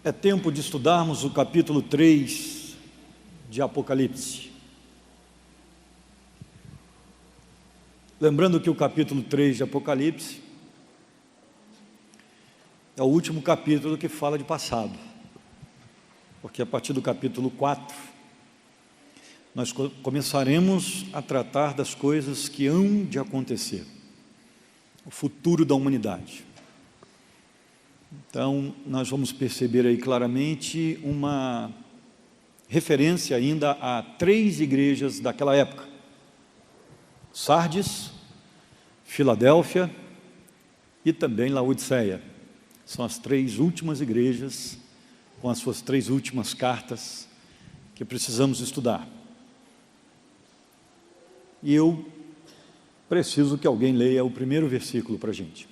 É tempo de estudarmos o capítulo 3 de Apocalipse. Lembrando que o capítulo 3 de Apocalipse é o último capítulo que fala de passado, porque a partir do capítulo 4 nós começaremos a tratar das coisas que hão de acontecer, o futuro da humanidade. Então, nós vamos perceber aí claramente uma referência ainda a 3 igrejas daquela época: Sardes, Filadélfia e também Laodiceia. São as 3 últimas igrejas, com as suas 3 últimas cartas, que precisamos estudar. E eu preciso que alguém leia o primeiro versículo para a gente.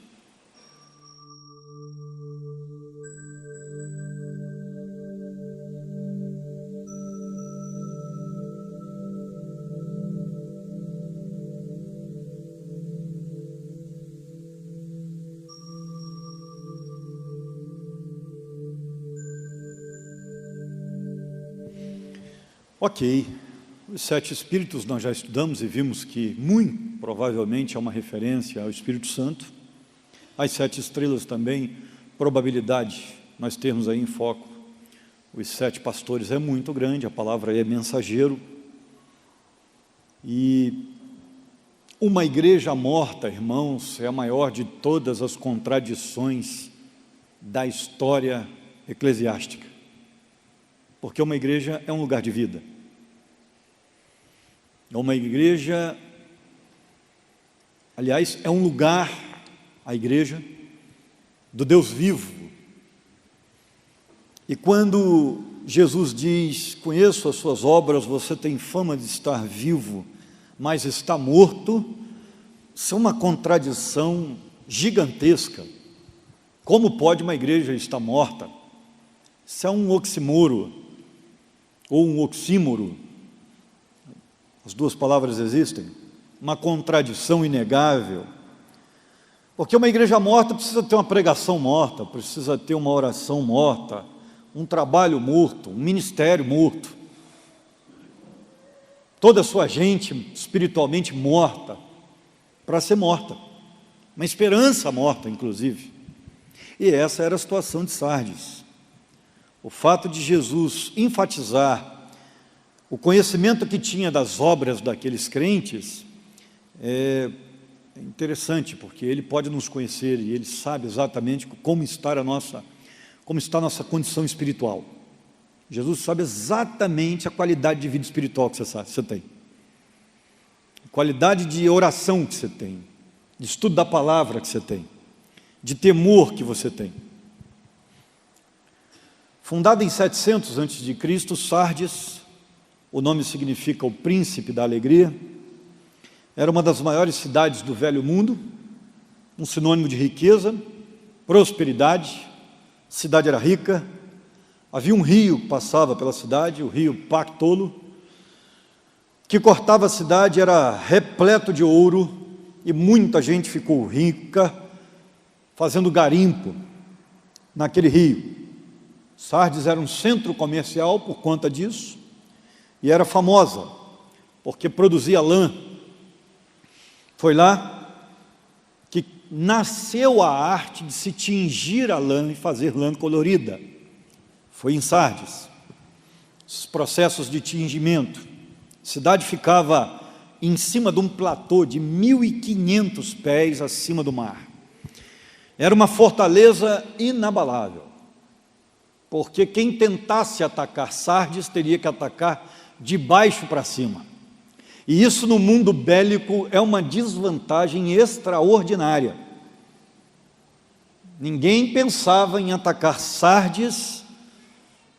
Ok, os 7 Espíritos nós já estudamos e vimos que muito provavelmente é uma referência ao Espírito Santo. As 7 estrelas também, probabilidade nós termos aí em foco os 7 pastores é muito grande, a palavra é mensageiro. E uma igreja morta, irmãos, é a maior de todas as contradições da história eclesiástica. Porque uma igreja é um lugar de vida. Uma igreja, aliás, é um lugar, a igreja, do Deus vivo. E quando Jesus diz: conheço as suas obras, você tem fama de estar vivo, mas está morto, isso é uma contradição gigantesca. Como pode uma igreja estar morta? Isso é um oxímoro, ou um oxímoro, as 2 palavras existem, uma contradição inegável, porque uma igreja morta precisa ter uma pregação morta, precisa ter uma oração morta, um trabalho morto, um ministério morto, toda a sua gente espiritualmente morta, para ser morta, uma esperança morta inclusive. E essa era a situação de Sardes. O fato de Jesus enfatizar o conhecimento que tinha das obras daqueles crentes é interessante, porque ele pode nos conhecer e ele sabe exatamente como está a nossa condição espiritual. Jesus sabe exatamente a qualidade de vida espiritual que você tem, a qualidade de oração que você tem, de estudo da palavra que você tem, de temor que você tem. Fundada em 700 a.C., Sardes, o nome significa o príncipe da alegria, era uma das maiores cidades do velho mundo, um sinônimo de riqueza, prosperidade. A cidade era rica, havia um rio que passava pela cidade, o rio Pactolo, que cortava a cidade, era repleto de ouro, e muita gente ficou rica fazendo garimpo naquele rio. Sardes era um centro comercial por conta disso, e era famosa, porque produzia lã. Foi lá que nasceu a arte de se tingir a lã e fazer lã colorida. Foi em Sardes, esses processos de tingimento. A cidade ficava em cima de um platô de 1.500 pés acima do mar. Era uma fortaleza inabalável, porque quem tentasse atacar Sardes teria que atacar de baixo para cima. E isso no mundo bélico é uma desvantagem extraordinária. Ninguém pensava em atacar Sardes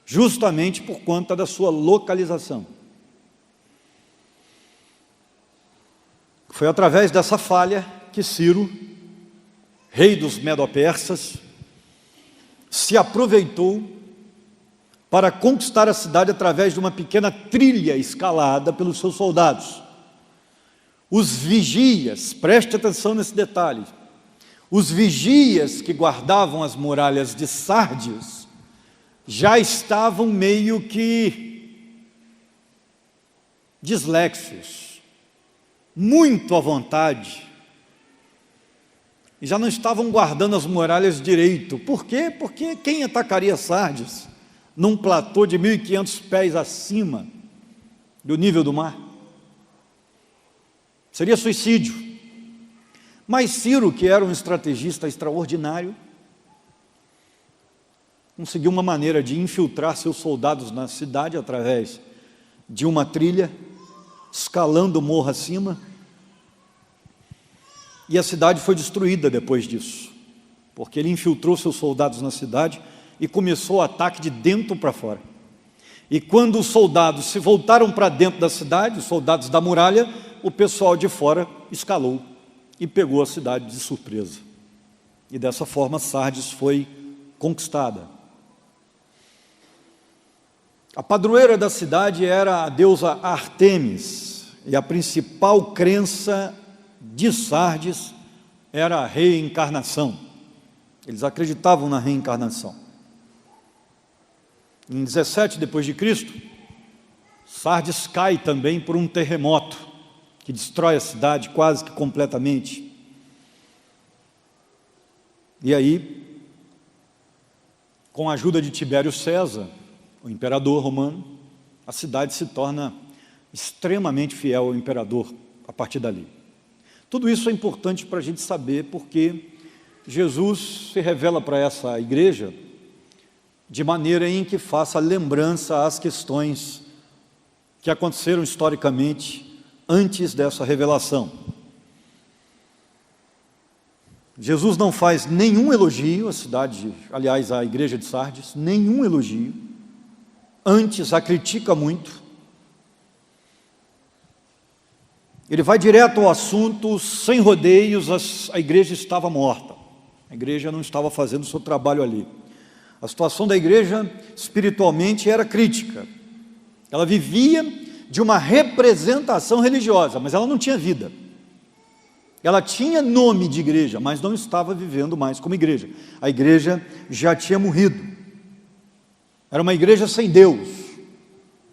justamente por conta da sua localização. Foi através dessa falha que Ciro, rei dos Medo-Persas, se aproveitou para conquistar a cidade através de uma pequena trilha escalada pelos seus soldados. Os vigias, preste atenção nesse detalhe, os vigias que guardavam as muralhas de Sardes já estavam meio que dislexos, muito à vontade, e já não estavam guardando as muralhas direito. Por quê? Porque quem atacaria Sardes num platô de 1.500 pés acima do nível do mar? Seria suicídio. Mas Ciro, que era um estrategista extraordinário, conseguiu uma maneira de infiltrar seus soldados na cidade através de uma trilha, escalando o morro acima, e a cidade foi destruída depois disso, porque ele infiltrou seus soldados na cidade e começou o ataque de dentro para fora. E quando os soldados se voltaram para dentro da cidade, os soldados da muralha, o pessoal de fora escalou e pegou a cidade de surpresa. E dessa forma Sardes foi conquistada. A padroeira da cidade era a deusa Ártemis, e a principal crença de Sardes era a reencarnação. Eles acreditavam na reencarnação. Em 17 depois de Cristo, Sardes cai também por um terremoto que destrói a cidade quase que completamente. E aí, com a ajuda de Tibério César, o imperador romano, a cidade se torna extremamente fiel ao imperador a partir dali. Tudo isso é importante para a gente saber, porque Jesus se revela para essa igreja de maneira em que faça lembrança às questões que aconteceram historicamente antes dessa revelação. Jesus não faz nenhum elogio à cidade, aliás, à igreja de Sardes, nenhum elogio. Antes a critica muito. Ele vai direto ao assunto, sem rodeios. A igreja estava morta. A igreja não estava fazendo o seu trabalho ali. A situação da igreja espiritualmente era crítica. Ela vivia de uma representação religiosa, mas ela não tinha vida. Ela tinha nome de igreja, mas não estava vivendo mais como igreja. A igreja já tinha morrido. Era uma igreja sem Deus,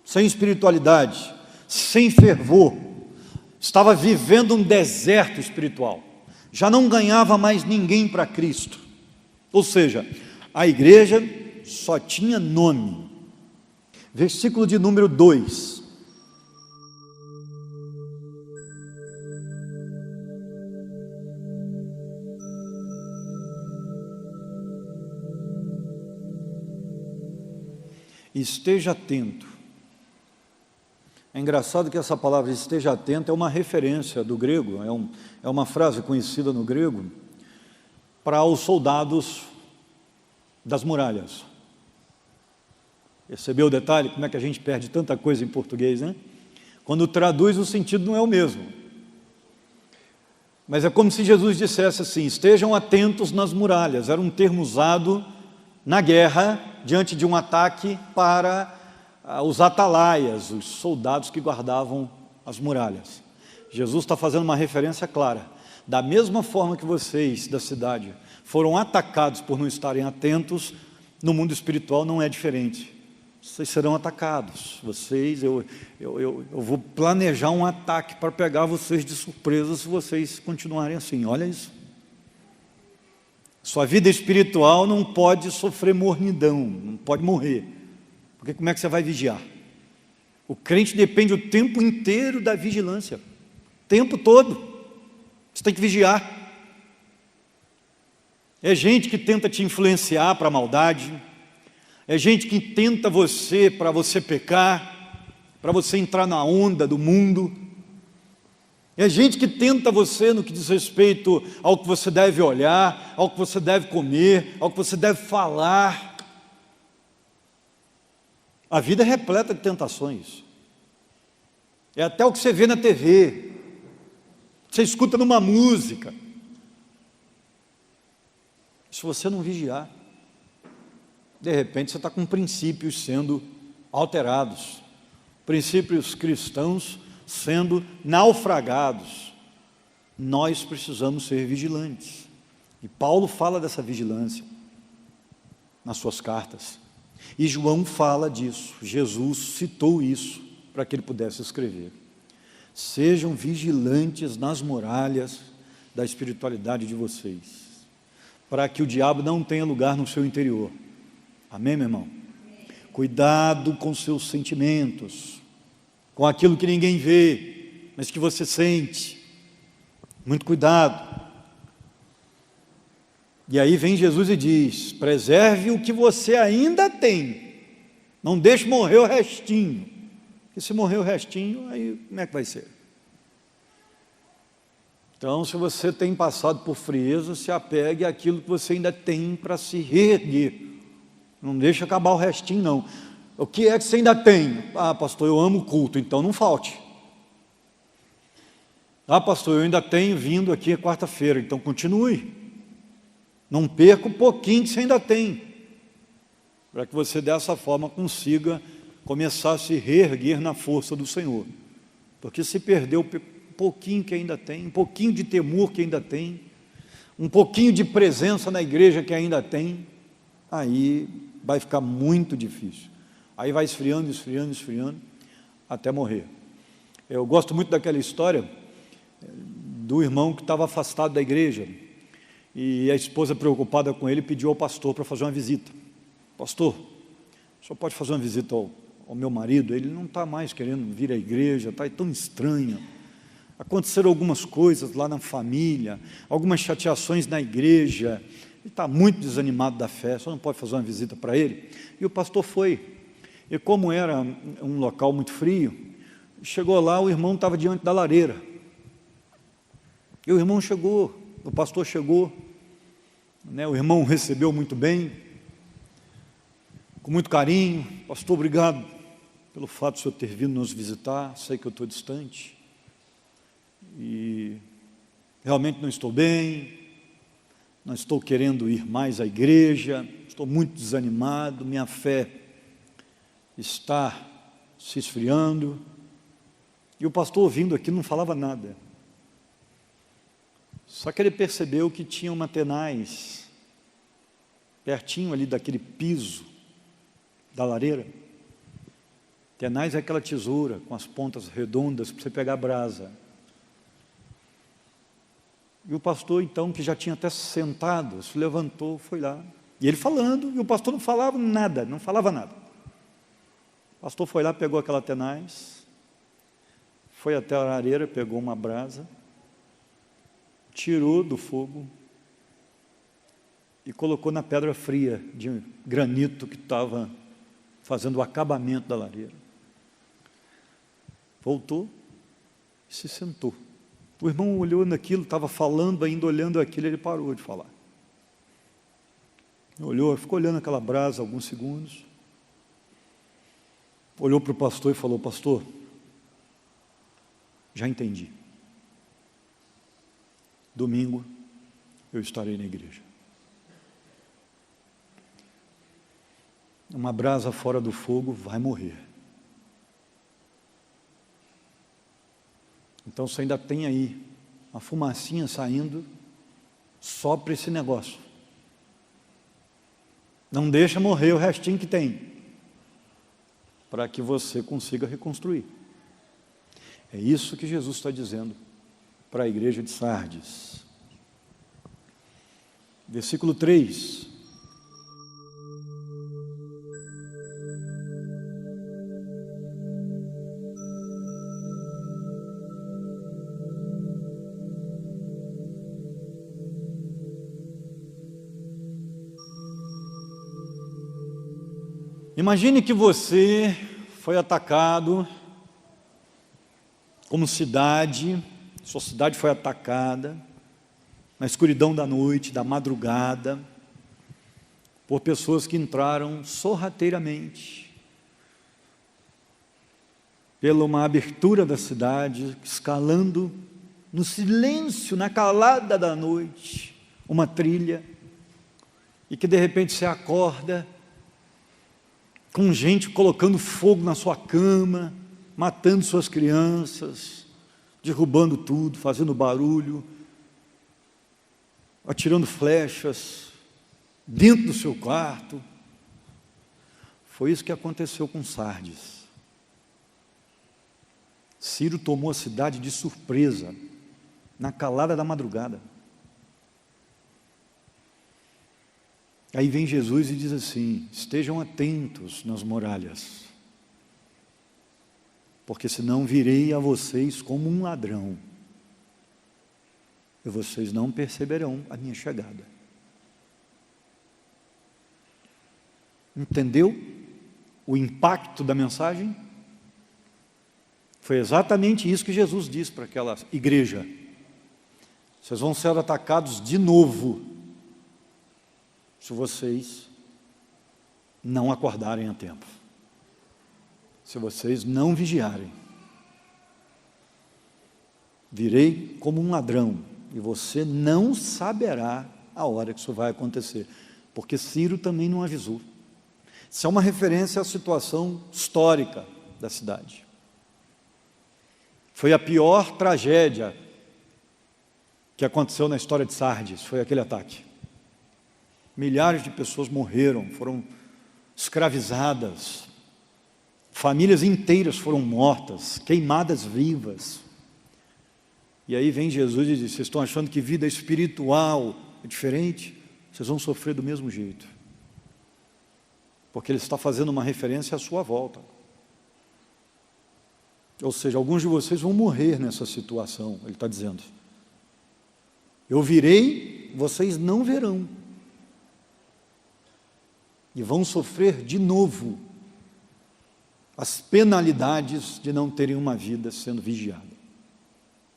sem espiritualidade, sem fervor. Estava vivendo um deserto espiritual. Já não ganhava mais ninguém para Cristo. Ou seja, a igreja só tinha nome. Versículo de número 2. Esteja atento. É engraçado que essa palavra esteja atento é uma referência do grego, é uma frase conhecida no grego para os soldados das muralhas. Percebeu o detalhe? Como é que a gente perde tanta coisa em português, né? Quando traduz, o sentido não é o mesmo. Mas é como se Jesus dissesse assim: estejam atentos nas muralhas. Era um termo usado na guerra, diante de um ataque, para os atalaias, os soldados que guardavam as muralhas. Jesus está fazendo uma referência clara. Da mesma forma que vocês da cidade foram atacados por não estarem atentos, no mundo espiritual não é diferente. Vocês serão atacados. Eu vou planejar um ataque para pegar vocês de surpresa se vocês continuarem assim. Olha isso. Sua vida espiritual não pode sofrer mornidão, não pode morrer. Porque como é que você vai vigiar? O crente depende o tempo inteiro da vigilância. O tempo todo. Você tem que vigiar. É gente que tenta te influenciar para a maldade. É gente que tenta você para você pecar, para você entrar na onda do mundo. É gente que tenta você no que diz respeito ao que você deve olhar, ao que você deve comer, ao que você deve falar. A vida é repleta de tentações. É até o que você vê na TV, você escuta numa música. Se você não vigiar, de repente você está com princípios sendo alterados, princípios cristãos sendo naufragados. Nós precisamos ser vigilantes. E Paulo fala dessa vigilância nas suas cartas. E João fala disso, Jesus citou isso para que ele pudesse escrever. Sejam vigilantes nas muralhas da espiritualidade de vocês, para que o diabo não tenha lugar no seu interior. Amém, meu irmão? Cuidado com seus sentimentos, com aquilo que ninguém vê, mas que você sente. Muito cuidado. E aí vem Jesus e diz: preserve o que você ainda tem, não deixe morrer o restinho. E se morrer o restinho, aí como é que vai ser? Então, se você tem passado por frieza, se apegue àquilo que você ainda tem para se reerguer. Não deixe acabar o restinho, não. O que é que você ainda tem? Ah, pastor, eu amo o culto, então não falte. Ah, pastor, eu ainda tenho vindo aqui a quarta-feira, então continue. Não perca o pouquinho que você ainda tem, para que você dessa forma consiga começar a se reerguer na força do Senhor. Porque se perdeu um pouquinho que ainda tem, um pouquinho de temor que ainda tem, um pouquinho de presença na igreja que ainda tem, aí vai ficar muito difícil. Aí vai esfriando, esfriando, esfriando, até morrer. Eu gosto muito daquela história do irmão que estava afastado da igreja, e a esposa, preocupada com ele, pediu ao pastor para fazer uma visita. Pastor, o senhor pode fazer uma visita ao meu marido? Ele não está mais querendo vir à igreja, está tão estranho. Aconteceram algumas coisas lá na família, algumas chateações na igreja, ele está muito desanimado da fé, só não pode fazer uma visita para ele. E o pastor foi, e como era um local muito frio, chegou lá, o irmão estava diante da lareira, e o irmão chegou, o pastor chegou, né, o irmão recebeu muito bem, com muito carinho. Pastor, obrigado pelo fato de o senhor ter vindo nos visitar, sei que eu estou distante, e realmente não estou bem, não estou querendo ir mais à igreja, estou muito desanimado, minha fé está se esfriando. E o pastor, ouvindo aquilo, não falava nada, só que ele percebeu que tinha uma tenaz pertinho ali daquele piso da lareira. Tenaz é aquela tesoura com as pontas redondas para você pegar a brasa. E o pastor, então, que já tinha até sentado, se levantou, foi lá. E ele falando, e o pastor não falava nada, não falava nada. O pastor foi lá, pegou aquela tenaz, foi até a lareira, pegou uma brasa, tirou do fogo e colocou na pedra fria de granito que estava fazendo o acabamento da lareira. Voltou e se sentou. O irmão olhou naquilo, estava falando, ainda olhando aquilo, ele parou de falar. Olhou, ficou olhando aquela brasa alguns segundos, olhou para o pastor e falou: pastor, já entendi. Domingo eu estarei na igreja. Uma brasa fora do fogo vai morrer. Então você ainda tem aí uma fumacinha saindo, só para esse negócio. Não deixa morrer o restinho que tem, para que você consiga reconstruir. É isso que Jesus está dizendo para a igreja de Sardes. Versículo 3. Imagine que você foi atacado como cidade, sua cidade foi atacada na escuridão da noite, da madrugada, por pessoas que entraram sorrateiramente pela uma abertura da cidade, escalando no silêncio, na calada da noite, uma trilha, e que de repente você acorda com gente colocando fogo na sua cama, matando suas crianças, derrubando tudo, fazendo barulho, atirando flechas dentro do seu quarto. Foi isso que aconteceu com Sardes. Ciro tomou a cidade de surpresa, na calada da madrugada. Aí vem Jesus e diz assim: estejam atentos nas muralhas, porque senão virei a vocês como um ladrão, e vocês não perceberão a minha chegada. Entendeu o impacto da mensagem? Foi exatamente isso que Jesus disse para aquela igreja: vocês vão ser atacados de novo, se vocês não acordarem a tempo, se vocês não vigiarem. Virei como um ladrão, e você não saberá a hora que isso vai acontecer, porque Ciro também não avisou. Isso é uma referência à situação histórica da cidade. Foi a pior tragédia que aconteceu na história de Sardes, foi aquele ataque. Milhares de pessoas morreram, foram escravizadas, famílias inteiras foram mortas, queimadas vivas. E aí vem Jesus e diz: vocês estão achando que vida espiritual é diferente? Vocês vão sofrer do mesmo jeito, porque Ele está fazendo uma referência à sua volta. Ou seja, alguns de vocês vão morrer nessa situação, Ele está dizendo. Eu virei, vocês não verão, e vão sofrer de novo as penalidades de não terem uma vida sendo vigiada.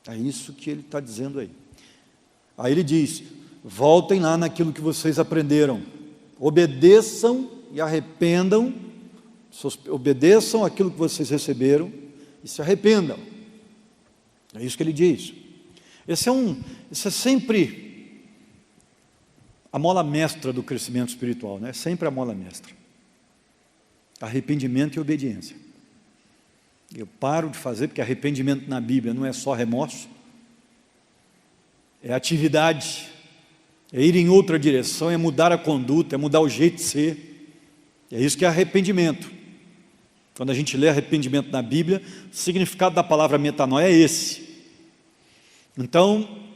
É isso que Ele está dizendo aí. Aí Ele diz: voltem lá naquilo que vocês aprenderam, obedeçam e arrependam, obedeçam aquilo que vocês receberam e se arrependam. É isso que Ele diz. Isso é sempre a mola mestra do crescimento espiritual, né? Sempre a mola mestra. Arrependimento e obediência. Eu paro de fazer, porque arrependimento na Bíblia não é só remorso, é atividade, é ir em outra direção, é mudar a conduta, é mudar o jeito de ser. É isso que é arrependimento. Quando a gente lê arrependimento na Bíblia, o significado da palavra metanoia é esse. Então,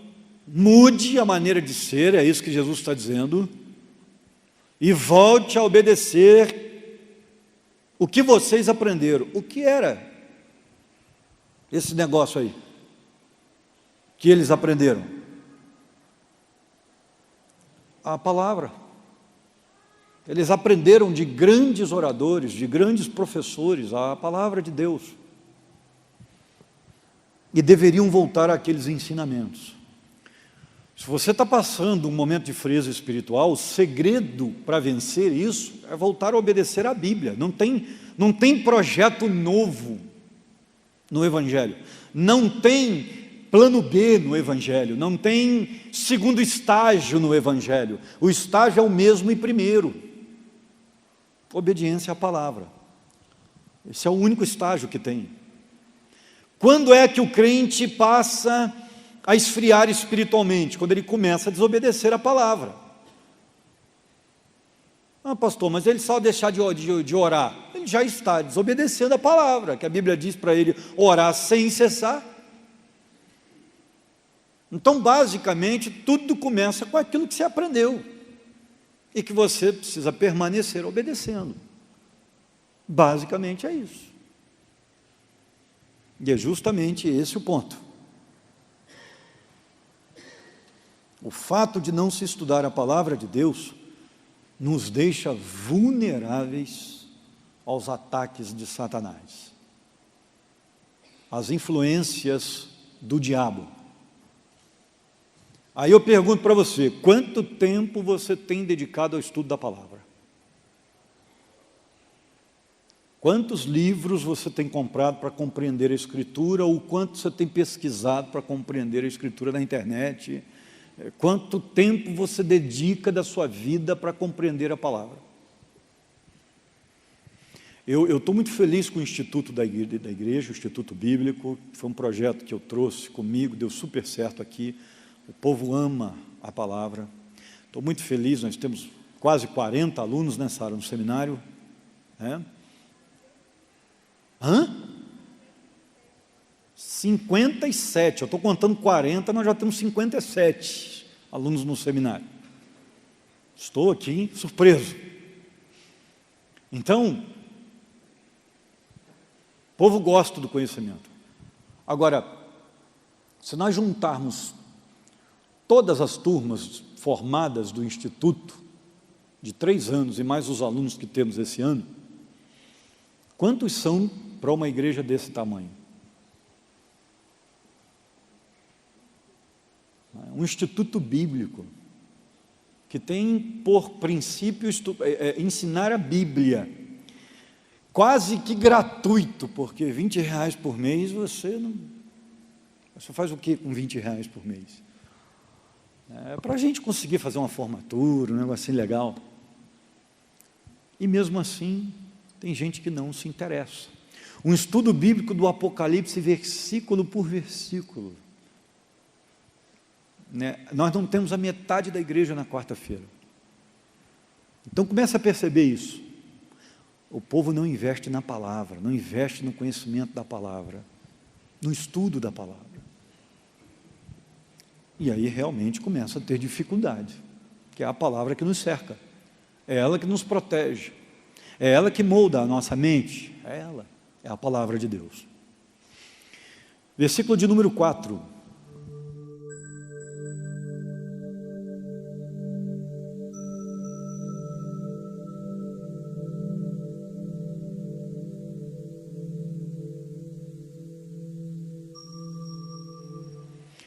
mude a maneira de ser, é isso que Jesus está dizendo, e volte a obedecer o que vocês aprenderam. O que era esse negócio aí que eles aprenderam? A palavra. Eles aprenderam de grandes oradores, de grandes professores, a palavra de Deus, e deveriam voltar àqueles ensinamentos. Se você está passando um momento de frieza espiritual, o segredo para vencer isso é voltar a obedecer à Bíblia. Não tem projeto novo no Evangelho, não tem plano B no Evangelho, não tem segundo estágio no Evangelho. O estágio é o mesmo e primeiro: obediência à palavra. Esse é o único estágio que tem. Quando é que o crente passa a esfriar espiritualmente? Quando ele começa a desobedecer a palavra. Ah, pastor, mas ele só deixar de orar. Ele já está desobedecendo a palavra, que a Bíblia diz para ele orar sem cessar. Então, basicamente, tudo começa com aquilo que você aprendeu e que você precisa permanecer obedecendo. Basicamente é isso. E é justamente esse o ponto. O fato de não se estudar a palavra de Deus nos deixa vulneráveis aos ataques de Satanás, às influências do diabo. Aí eu pergunto para você: quanto tempo você tem dedicado ao estudo da palavra? Quantos livros você tem comprado para compreender a Escritura, ou quanto você tem pesquisado para compreender a Escritura na internet? Quanto tempo você dedica da sua vida para compreender a palavra? Eu estou muito feliz com o Instituto da Igreja, o Instituto Bíblico. Foi um projeto que eu trouxe comigo, deu super certo aqui. O povo ama a palavra. Estou muito feliz, nós temos quase 40 alunos nessa área no seminário. É? Hã? 57, eu estou contando 40, nós já temos 57 alunos no seminário. Estou aqui surpreso. Então, o povo gosta do conhecimento. Agora, se nós juntarmos todas as turmas formadas do Instituto, de 3 anos, e mais os alunos que temos esse ano, quantos são para uma igreja desse tamanho? Um instituto bíblico, que tem por princípio ensinar a Bíblia, quase que gratuito, porque R$20 por mês você faz o que com R$20 por mês? Para a gente conseguir fazer uma formatura, um negocinho legal. E mesmo assim, tem gente que não se interessa. Um estudo bíblico do Apocalipse, versículo por versículo. Nós não temos a metade da igreja na quarta-feira. Então começa a perceber isso. O povo não investe na palavra, não investe no conhecimento da palavra, no estudo da palavra. E aí realmente começa a ter dificuldade, que é a palavra que nos cerca, é ela que nos protege, é ela que molda a nossa mente, é ela, é a palavra de Deus. Versículo de número 4.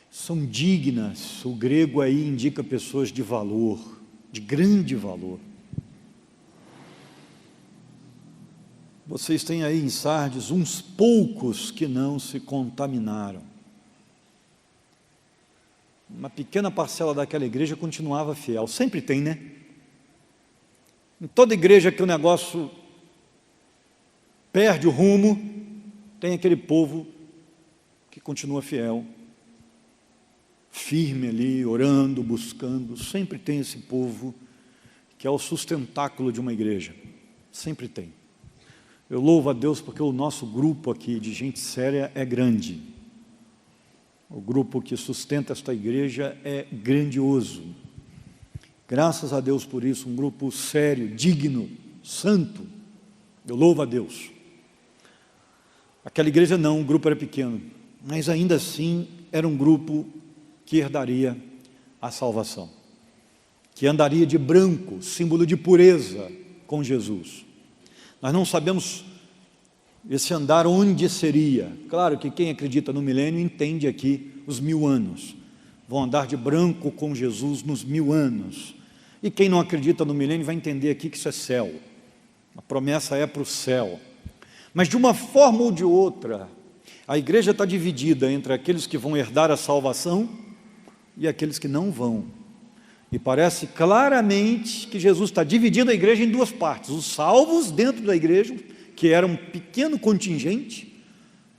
São dignas, o grego aí indica pessoas de valor, de grande valor. Vocês têm aí em Sardes uns poucos que não se contaminaram. Uma pequena parcela daquela igreja continuava fiel, sempre tem, né? Em toda igreja que o negócio perde o rumo, tem aquele povo que continua fiel, firme ali, orando, buscando. Sempre tem esse povo que é o sustentáculo de uma igreja, sempre tem. Eu louvo a Deus porque o nosso grupo aqui de gente séria é grande. O grupo que sustenta esta igreja é grandioso. Graças a Deus por isso, um grupo sério, digno, santo. Eu louvo a Deus. Aquela igreja não, o grupo era pequeno, mas ainda assim era um grupo que herdaria a salvação, que andaria de branco, símbolo de pureza com Jesus. Nós não sabemos esse andar onde seria. Claro que quem acredita no milênio entende aqui os 1000 anos. Vão andar de branco com Jesus nos 1000 anos. E quem não acredita no milênio vai entender aqui que isso é céu. A promessa é para o céu. Mas de uma forma ou de outra, a igreja está dividida entre aqueles que vão herdar a salvação e aqueles que não vão. E parece claramente que Jesus está dividindo a igreja em 2 partes. Os salvos dentro da igreja, que era um pequeno contingente,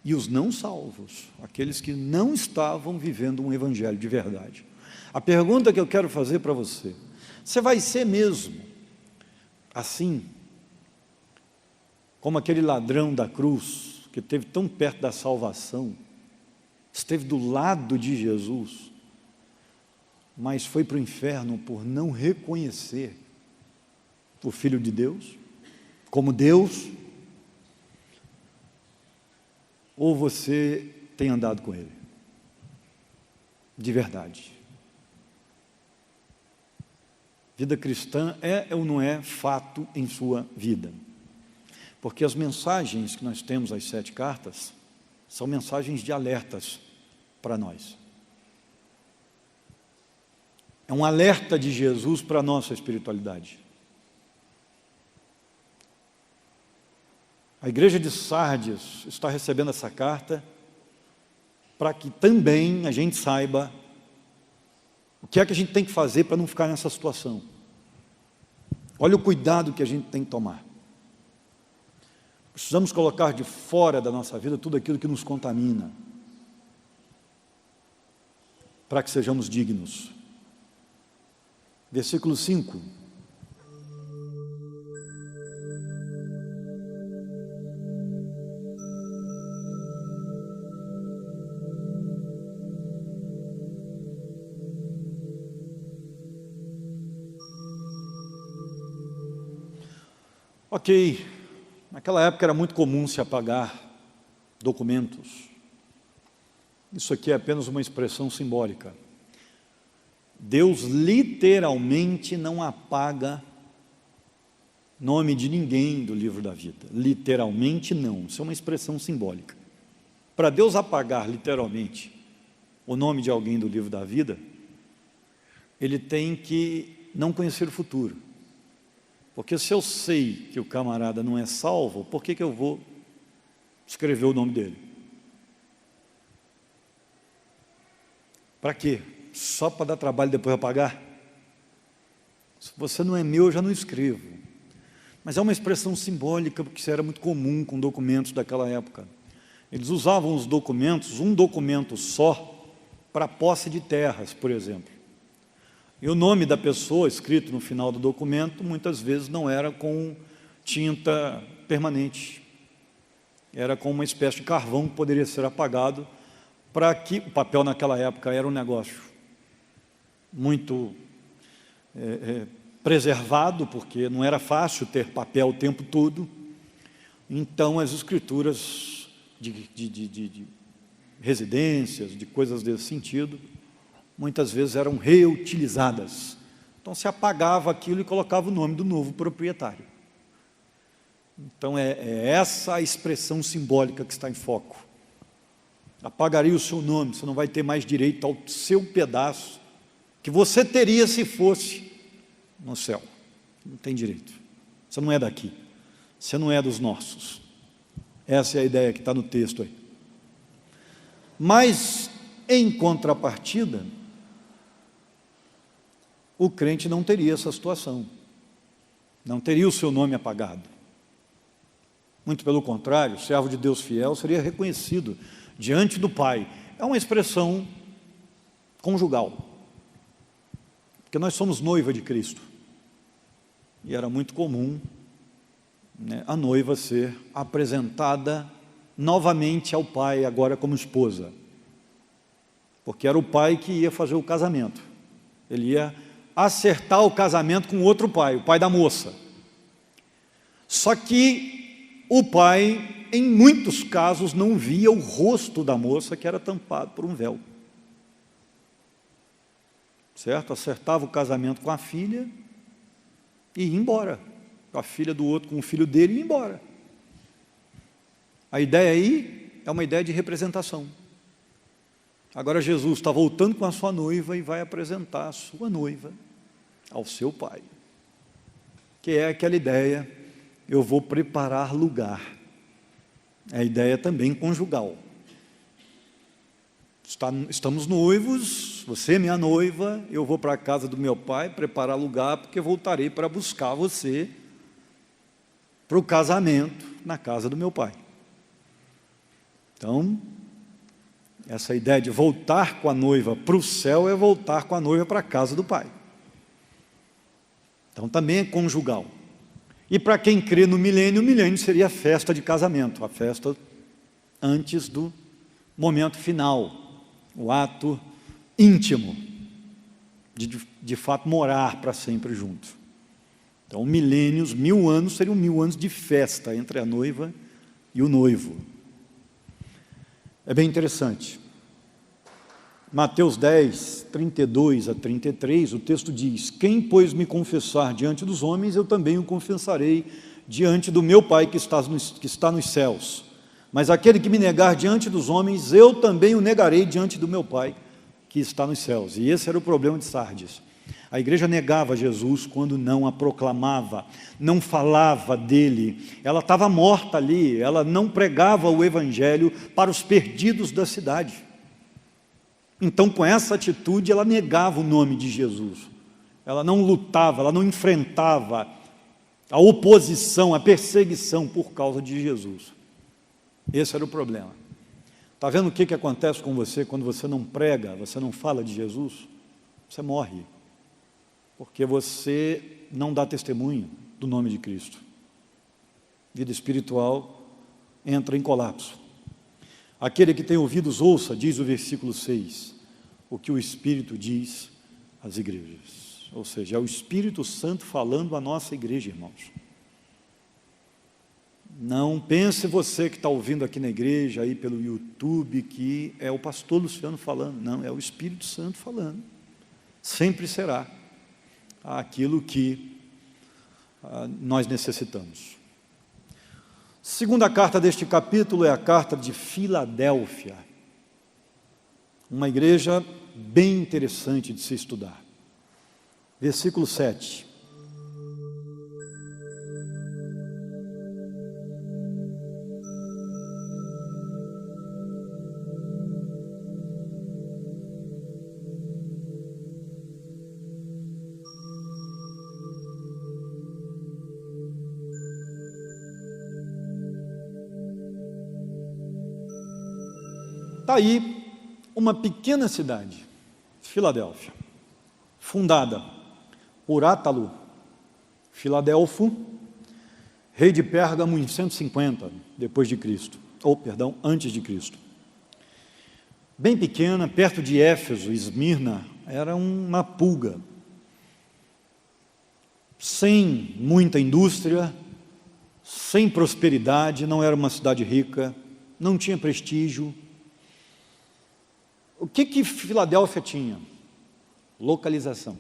e os não salvos, aqueles que não estavam vivendo um evangelho de verdade. A pergunta que eu quero fazer para você: você vai ser mesmo assim, como aquele ladrão da cruz, que esteve tão perto da salvação, esteve do lado de Jesus, mas foi para o inferno por não reconhecer o Filho de Deus como Deus? Ou você tem andado com Ele de verdade? Vida cristã é ou não é fato em sua vida? Porque as mensagens que nós temos, as 7 cartas, são mensagens de alertas para nós. É um alerta de Jesus para a nossa espiritualidade. A igreja de Sardes está recebendo essa carta para que também a gente saiba o que é que a gente tem que fazer para não ficar nessa situação. Olha o cuidado que a gente tem que tomar. Precisamos colocar de fora da nossa vida tudo aquilo que nos contamina, para que sejamos dignos. Versículo 5. Ok, naquela época era muito comum se apagar documentos. Isso aqui é apenas uma expressão simbólica. Deus literalmente não apaga nome de ninguém do livro da vida. Literalmente não, isso é uma expressão simbólica. Para Deus apagar literalmente o nome de alguém do livro da vida, Ele tem que não conhecer o futuro. Porque se eu sei que o camarada não é salvo, por que eu vou escrever o nome dele? Para quê? Só para dar trabalho e depois apagar? Se você não é meu, eu já não escrevo. Mas é uma expressão simbólica, porque isso era muito comum com documentos daquela época. Eles usavam os documentos, um documento só, para a posse de terras, por exemplo. E o nome da pessoa, escrito no final do documento, muitas vezes não era com tinta permanente. Era com uma espécie de carvão que poderia ser apagado, para que o papel naquela época era um negócio muito preservado, porque não era fácil ter papel o tempo todo. Então as escrituras de residências, de coisas desse sentido, muitas vezes eram reutilizadas. Então se apagava aquilo e colocava o nome do novo proprietário. Então é essa a expressão simbólica que está em foco. Apagaria o seu nome, você não vai ter mais direito ao seu pedaço, que você teria se fosse no céu. Não tem direito. Você não é daqui. Você não é dos nossos. Essa é a ideia que está no texto aí. Mas, em contrapartida, o crente não teria essa situação. Não teria o seu nome apagado. Muito pelo contrário, o servo de Deus fiel seria reconhecido diante do Pai. É uma expressão conjugal. Porque nós somos noiva de Cristo. E era muito comum, né, a noiva ser apresentada novamente ao pai, agora como esposa. Porque era o pai que ia fazer o casamento. Ele ia acertar o casamento com outro pai, o pai da moça. Só que o pai, em muitos casos, não via o rosto da moça, que era tampado por um véu. Certo? Acertava o casamento com a filha e ia embora. A filha do outro com o filho dele ia embora. A ideia aí é uma ideia de representação. Agora Jesus está voltando com a sua noiva e vai apresentar a sua noiva ao seu pai. Que é aquela ideia, eu vou preparar lugar. É a ideia também conjugal. Estamos noivos, você é minha noiva, eu vou para a casa do meu pai preparar lugar, porque voltarei para buscar você para o casamento na casa do meu pai. Então, essa ideia de voltar com a noiva para o céu é voltar com a noiva para a casa do pai. Então também é conjugal. E para quem crê no milênio, o milênio seria a festa de casamento, a festa antes do momento final, o ato íntimo, de fato morar para sempre junto. Então milênios, 1000 anos, seriam 1000 anos de festa entre a noiva e o noivo. É bem interessante. Mateus 10, 32 a 33, o texto diz: quem, pois, me confessar diante dos homens, eu também o confessarei diante do meu Pai que está nos céus. Mas aquele que me negar diante dos homens, eu também o negarei diante do meu Pai que está nos céus. E esse era o problema de Sardes. A igreja negava Jesus quando não a proclamava, não falava dele. Ela estava morta ali, ela não pregava o evangelho para os perdidos da cidade. Então, com essa atitude, ela negava o nome de Jesus. Ela não lutava, ela não enfrentava a oposição, a perseguição por causa de Jesus. Esse era o problema. Está vendo o que acontece com você quando você não prega, você não fala de Jesus? Você morre. Porque você não dá testemunho do nome de Cristo. Vida espiritual entra em colapso. Aquele que tem ouvidos, ouça, diz o versículo 6, o que o Espírito diz às igrejas. Ou seja, é o Espírito Santo falando à nossa igreja, irmãos. Não pense você que está ouvindo aqui na igreja, aí pelo YouTube, que é o pastor Luciano falando. Não, é o Espírito Santo falando. Sempre será aquilo que nós necessitamos. Segunda carta deste capítulo é a carta de Filadélfia. Uma igreja bem interessante de se estudar. Versículo 7. Está aí uma pequena cidade, Filadélfia, fundada por Átalo, Filadelfo, rei de Pérgamo em 150 depois de Cristo, antes de Cristo. Bem pequena, perto de Éfeso, Esmirna, era uma pulga, sem muita indústria, sem prosperidade, não era uma cidade rica, não tinha prestígio. O que Filadélfia tinha? Localização.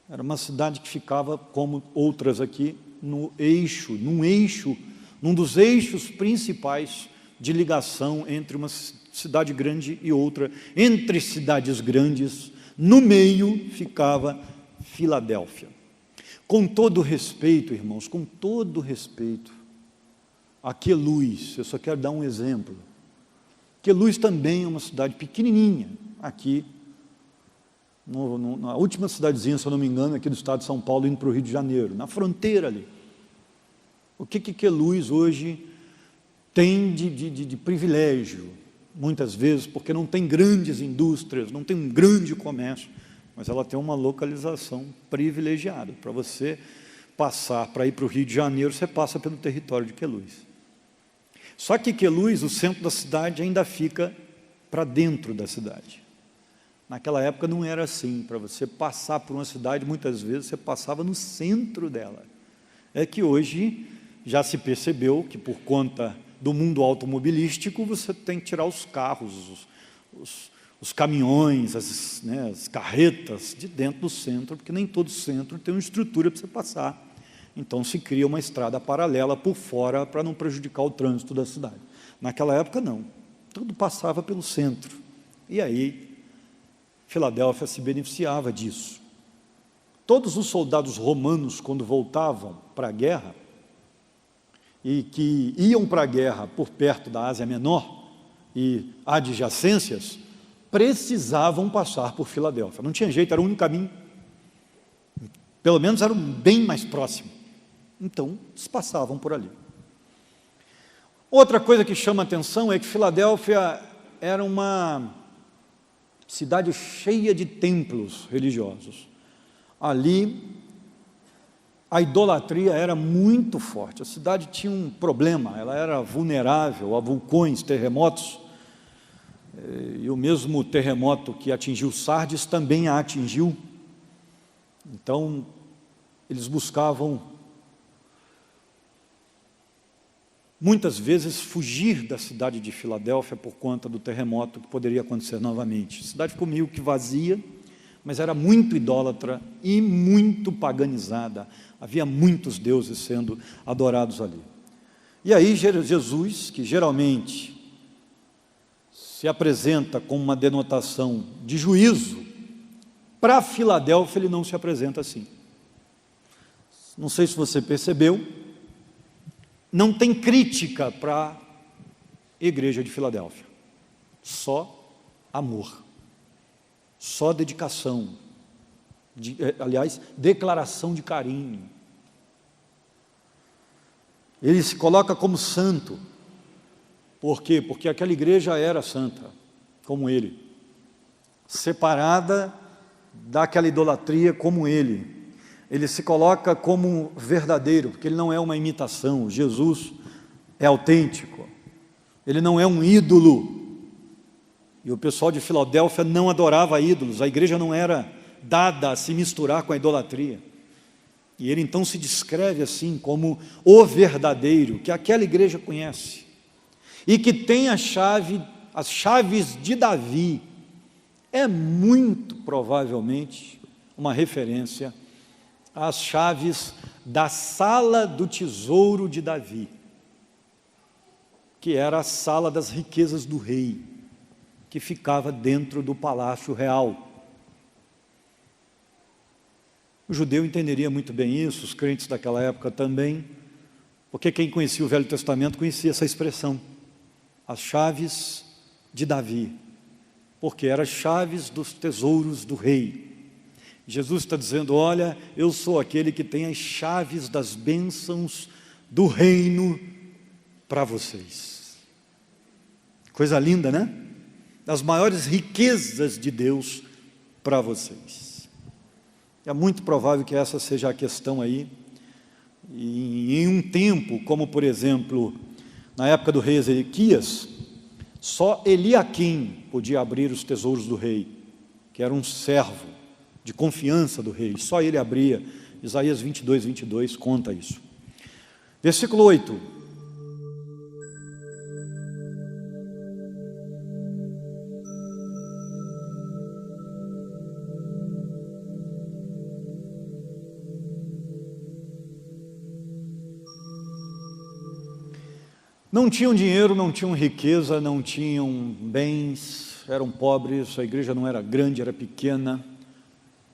Era uma cidade que ficava, como outras aqui, num dos eixos principais de ligação entre uma cidade grande e outra. Entre cidades grandes, no meio ficava Filadélfia. Com todo respeito, irmãos, com todo respeito, Queluz, eu só quero dar um exemplo. Queluz também é uma cidade pequenininha, aqui, na última cidadezinha, se eu não me engano, aqui do estado de São Paulo, indo para o Rio de Janeiro, na fronteira ali. O que Queluz hoje tem de privilégio? Muitas vezes, porque não tem grandes indústrias, não tem um grande comércio, mas ela tem uma localização privilegiada. Para você passar, para ir para o Rio de Janeiro, você passa pelo território de Queluz. Só que Queluz, o centro da cidade, ainda fica para dentro da cidade. Naquela época não era assim. Para você passar por uma cidade, muitas vezes você passava no centro dela. É que hoje já se percebeu que, por conta do mundo automobilístico, você tem que tirar os carros, os caminhões, as carretas de dentro do centro, porque nem todo centro tem uma estrutura para você passar. Então se cria uma estrada paralela por fora para não prejudicar o trânsito da cidade. Naquela época não, tudo passava pelo centro. E aí Filadélfia se beneficiava disso. Todos os soldados romanos, quando voltavam para a guerra, e que iam para a guerra por perto da Ásia Menor e adjacências, precisavam passar por Filadélfia. Não tinha jeito, era o único caminho. Pelo menos era bem mais próximo. Então, eles passavam por ali. Outra coisa que chama a atenção é que Filadélfia era uma cidade cheia de templos religiosos. Ali, a idolatria era muito forte. A cidade tinha um problema, ela era vulnerável a vulcões, terremotos. E o mesmo terremoto que atingiu Sardes também a atingiu. Então, eles buscavam muitas vezes fugir da cidade de Filadélfia por conta do terremoto que poderia acontecer novamente. A cidade ficou meio que vazia, mas era muito idólatra e muito paganizada. Havia muitos deuses sendo adorados ali. E aí Jesus, que geralmente se apresenta com uma denotação de juízo, para Filadélfia ele não se apresenta assim. Não sei se você percebeu, não tem crítica para a igreja de Filadélfia, só amor, só dedicação, aliás, declaração de carinho. Ele se coloca como santo. Por quê? Porque aquela igreja era santa, como ele, separada daquela idolatria como ele. Ele se coloca como verdadeiro, porque ele não é uma imitação. Jesus é autêntico, ele não é um ídolo. E o pessoal de Filadélfia não adorava ídolos, a igreja não era dada a se misturar com a idolatria. E ele então se descreve assim como o verdadeiro, que aquela igreja conhece, e que tem as chaves de Davi. É muito provavelmente uma referência às chaves da sala do tesouro de Davi, que era a sala das riquezas do rei, que ficava dentro do palácio real. O judeu entenderia muito bem isso, os crentes daquela época também, porque quem conhecia o Velho Testamento conhecia essa expressão, as chaves de Davi, porque eram as chaves dos tesouros do rei. Jesus está dizendo: olha, eu sou aquele que tem as chaves das bênçãos do reino para vocês. Coisa linda, né? Das maiores riquezas de Deus para vocês. É muito provável que essa seja a questão aí. E em um tempo, como por exemplo, na época do rei Ezequias, só Eliaquim podia abrir os tesouros do rei, que era um servo de confiança do rei, só ele abria. Isaías 22, 22 conta isso. Versículo 8. Não tinham dinheiro, não tinham riqueza, não tinham bens, eram pobres, a igreja não era grande, era pequena,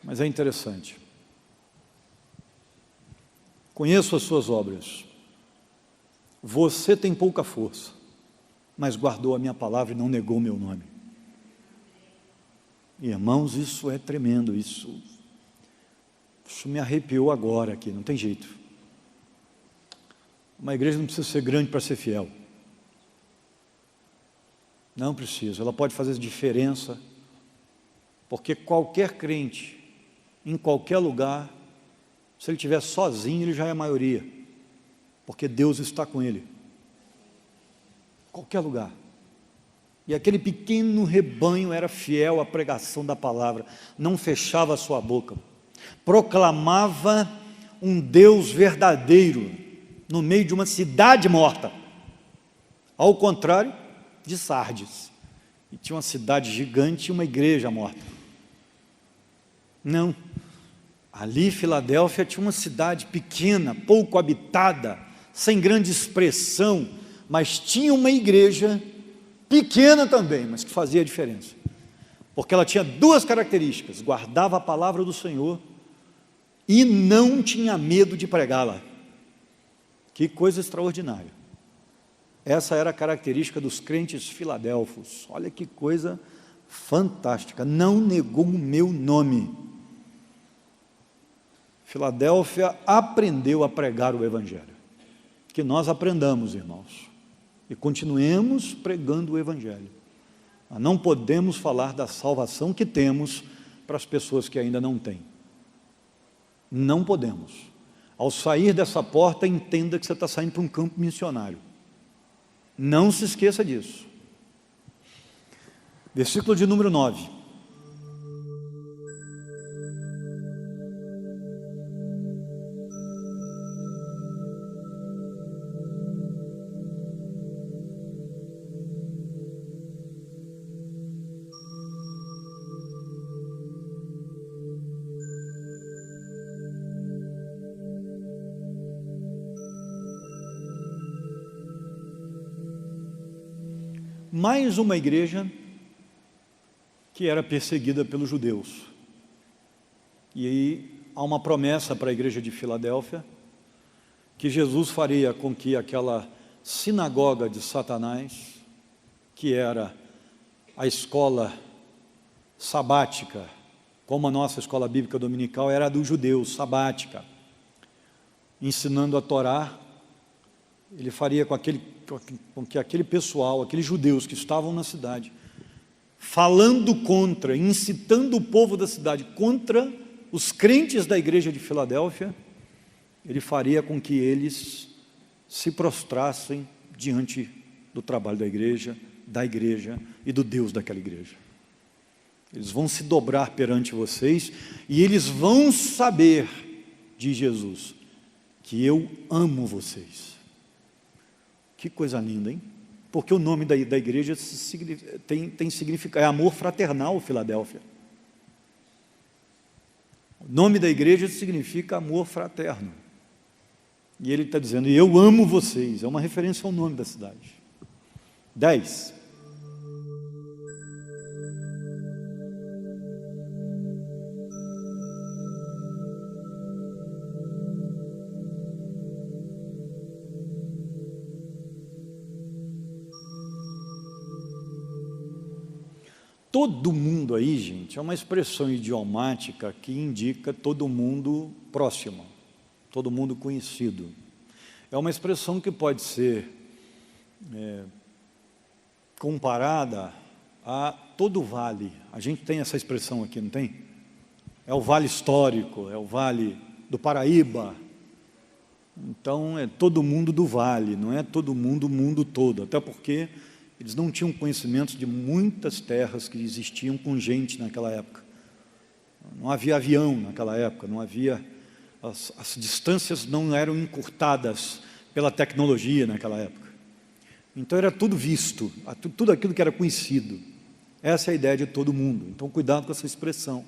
mas é interessante. Conheço as suas obras. Você tem pouca força, mas guardou a minha palavra e não negou o meu nome. Irmãos, isso é tremendo, isso me arrepiou agora aqui, não tem jeito. Uma igreja não precisa ser grande para ser fiel. Não precisa, ela pode fazer diferença, porque qualquer crente, em qualquer lugar, se ele estiver sozinho, ele já é a maioria, porque Deus está com ele. Qualquer lugar. E aquele pequeno rebanho era fiel à pregação da palavra, não fechava a sua boca, proclamava um Deus verdadeiro, no meio de uma cidade morta, ao contrário de Sardes, e tinha uma cidade gigante e uma igreja morta. Não, ali Filadélfia tinha uma cidade pequena, pouco habitada, sem grande expressão, mas tinha uma igreja pequena também, mas que fazia a diferença, porque ela tinha duas características: guardava a palavra do Senhor e não tinha medo de pregá-la. Que coisa extraordinária. Essa era a característica dos crentes filadelfos. Olha que coisa fantástica. Não negou o meu nome. Filadélfia aprendeu a pregar o Evangelho. Que nós aprendamos, irmãos, e continuemos pregando o Evangelho. Mas não podemos falar da salvação que temos para as pessoas que ainda não têm. Não podemos. Ao sair dessa porta, entenda que você está saindo para um campo missionário. Não se esqueça disso. Versículo de número 9. Mais uma igreja que era perseguida pelos judeus. E aí há uma promessa para a igreja de Filadélfia, que Jesus faria com que aquela sinagoga de Satanás, que era a escola sabática, como a nossa escola bíblica dominical, era a dos judeus, sabática, ensinando a Torá, ele faria com que aquele pessoal, aqueles judeus que estavam na cidade, falando contra, incitando o povo da cidade contra os crentes da igreja de Filadélfia, ele faria com que eles se prostrassem diante do trabalho da igreja e do Deus daquela igreja. Eles vão se dobrar perante vocês e eles vão saber diz Jesus, que eu amo vocês. Que coisa linda, hein? Porque o nome da igreja tem significado, é amor fraternal, Filadélfia. O nome da igreja significa amor fraterno. E ele está dizendo, eu amo vocês, é uma referência ao nome da cidade. 10. Todo mundo aí, gente, é uma expressão idiomática que indica todo mundo próximo, todo mundo conhecido. É uma expressão que pode ser comparada a todo o vale. A gente tem essa expressão aqui, não tem? É o vale histórico, é o vale do Paraíba. Então, é todo mundo do vale, não é todo mundo, o mundo todo. Até porque eles não tinham conhecimento de muitas terras que existiam com gente naquela época. Não havia avião naquela época, não havia... As distâncias não eram encurtadas pela tecnologia naquela época. Então era tudo visto, tudo aquilo que era conhecido. Essa é a ideia de todo mundo. Então cuidado com essa expressão,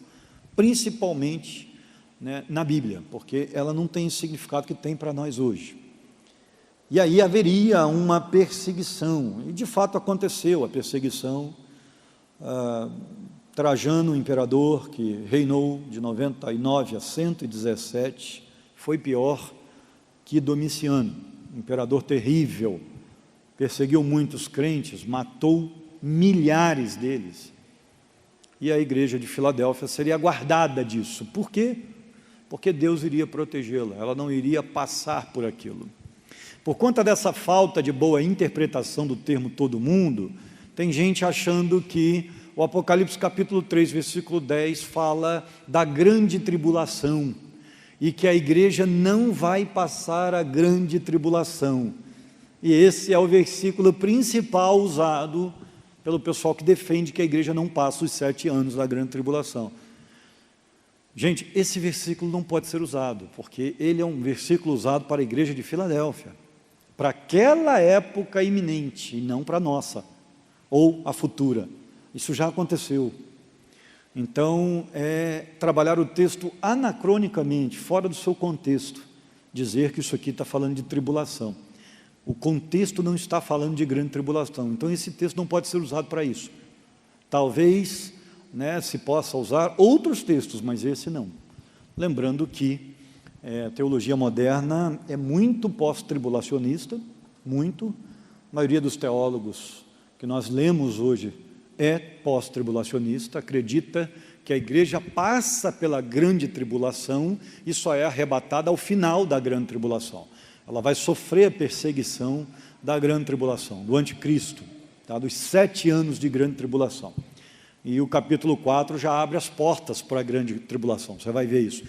principalmente, né, na Bíblia, porque ela não tem o significado que tem para nós hoje. E aí haveria uma perseguição, e de fato aconteceu a perseguição. Trajano, o imperador, que reinou de 99 a 117, foi pior que Domiciano, imperador terrível, perseguiu muitos crentes, matou milhares deles. E a igreja de Filadélfia seria guardada disso. Por quê? Porque Deus iria protegê-la, ela não iria passar por aquilo. Por conta dessa falta de boa interpretação do termo todo mundo, tem gente achando que o Apocalipse capítulo 3, versículo 10, fala da grande tribulação, e que a igreja não vai passar a grande tribulação. E esse é o versículo principal usado pelo pessoal que defende que a igreja não passa os 7 anos da grande tribulação. Gente, esse versículo não pode ser usado, porque ele é um versículo usado para a igreja de Filadélfia, para aquela época iminente, e não para a nossa, ou a futura. Isso já aconteceu. Então, trabalhar o texto anacronicamente, fora do seu contexto, dizer que isso aqui está falando de tribulação. O contexto não está falando de grande tribulação, então esse texto não pode ser usado para isso. Talvez, né, se possa usar outros textos, mas esse não. Lembrando que a teologia moderna é muito pós-tribulacionista, muito. A maioria dos teólogos que nós lemos hoje é pós-tribulacionista, acredita que a igreja passa pela grande tribulação e só é arrebatada ao final da grande tribulação. Ela vai sofrer a perseguição da grande tribulação, do anticristo, tá? Dos 7 anos de grande tribulação. E o capítulo 4 já abre as portas para a grande tribulação, você vai ver isso.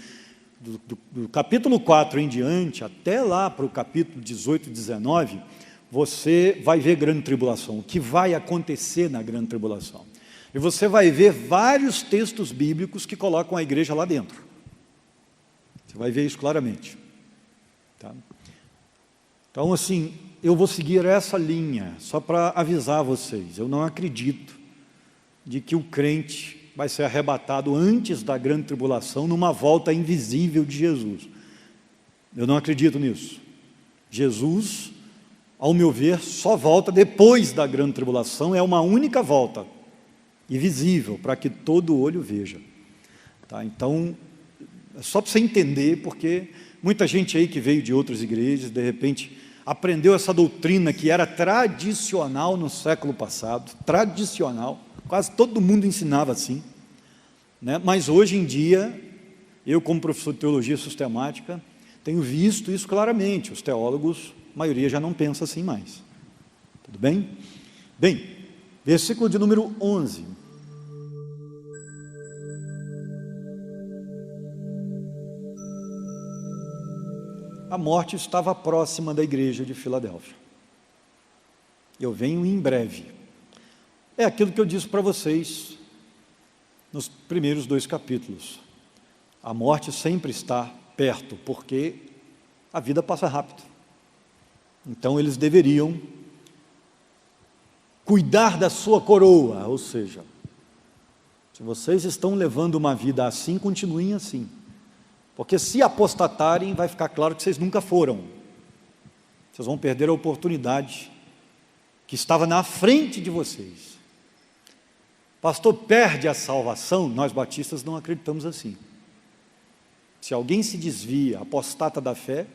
Do capítulo 4 em diante, até lá para o capítulo 18 e 19, você vai ver grande tribulação, o que vai acontecer na grande tribulação. E você vai ver vários textos bíblicos que colocam a igreja lá dentro. Você vai ver isso claramente. Tá? Então, assim, eu vou seguir essa linha, só para avisar vocês. Eu não acredito de que o crente vai ser arrebatado antes da grande tribulação, numa volta invisível de Jesus. Eu não acredito nisso. Jesus, ao meu ver, só volta depois da grande tribulação, é uma única volta, e visível, para que todo olho veja. Tá? Então, é só para você entender, porque muita gente aí que veio de outras igrejas, de repente, aprendeu essa doutrina que era tradicional no século passado, tradicional, quase todo mundo ensinava assim, né? Mas hoje em dia, eu como professor de teologia sistemática, tenho visto isso claramente, os teólogos, a maioria já não pensa assim mais. Tudo bem? Bem, versículo de número 11. A morte estava próxima da igreja de Filadélfia. Eu venho em breve. É aquilo que eu disse para vocês nos primeiros 2 capítulos. A morte sempre está perto, porque a vida passa rápido. Então eles deveriam cuidar da sua coroa, ou seja, se vocês estão levando uma vida assim, continuem assim, porque se apostatarem, vai ficar claro que vocês nunca foram, vocês vão perder a oportunidade que estava na frente de vocês. Pastor, perde a salvação? Nós batistas não acreditamos assim. Se alguém se desvia, apostata da fé,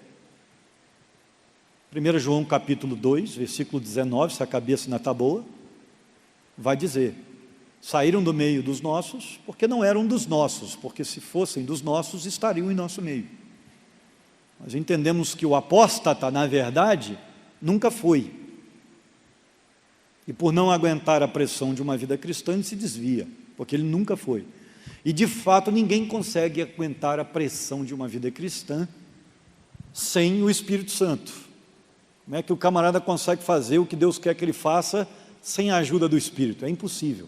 1 João capítulo 2, versículo 19, se a cabeça ainda está boa, vai dizer: saíram do meio dos nossos, porque não eram dos nossos, porque se fossem dos nossos, estariam em nosso meio. Nós entendemos que o apóstata, na verdade, nunca foi. E por não aguentar a pressão de uma vida cristã, ele se desvia, porque ele nunca foi. E de fato, ninguém consegue aguentar a pressão de uma vida cristã sem o Espírito Santo. Como é que o camarada consegue fazer o que Deus quer que ele faça sem a ajuda do Espírito? É impossível.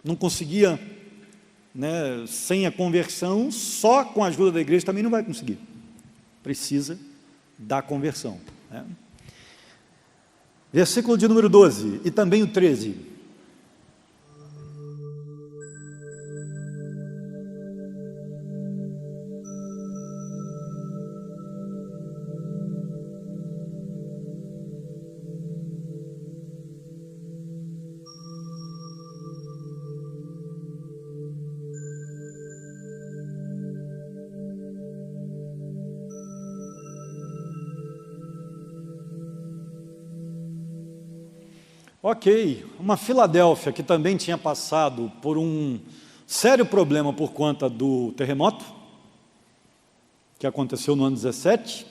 Não conseguia, sem a conversão, só com a ajuda da igreja também não vai conseguir. Precisa da conversão. Versículo de número 12 e também o 13. Ok, uma Filadélfia que também tinha passado por um sério problema por conta do terremoto, que aconteceu no ano 17,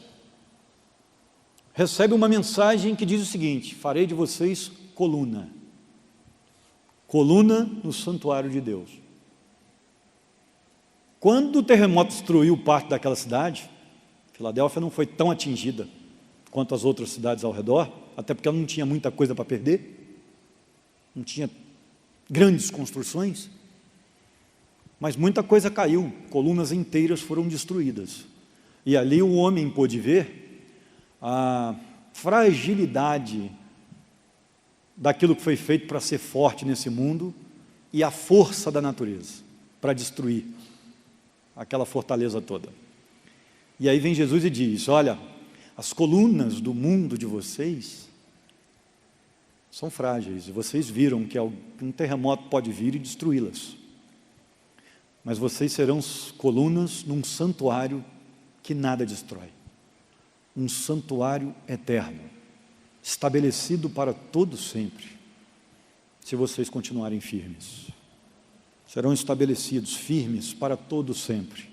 recebe uma mensagem que diz o seguinte: farei de vocês coluna no santuário de Deus. Quando o terremoto destruiu parte daquela cidade, Filadélfia não foi tão atingida quanto as outras cidades ao redor, até porque ela não tinha muita coisa para perder, não tinha grandes construções, mas muita coisa caiu, colunas inteiras foram destruídas. E ali o homem pôde ver a fragilidade daquilo que foi feito para ser forte nesse mundo e a força da natureza para destruir aquela fortaleza toda. E aí vem Jesus e diz: olha, as colunas do mundo de vocês são frágeis, e vocês viram que um terremoto pode vir e destruí-las, mas vocês serão colunas num santuário que nada destrói, um santuário eterno, estabelecido para todo sempre. Se vocês continuarem firmes, serão estabelecidos firmes para todo sempre,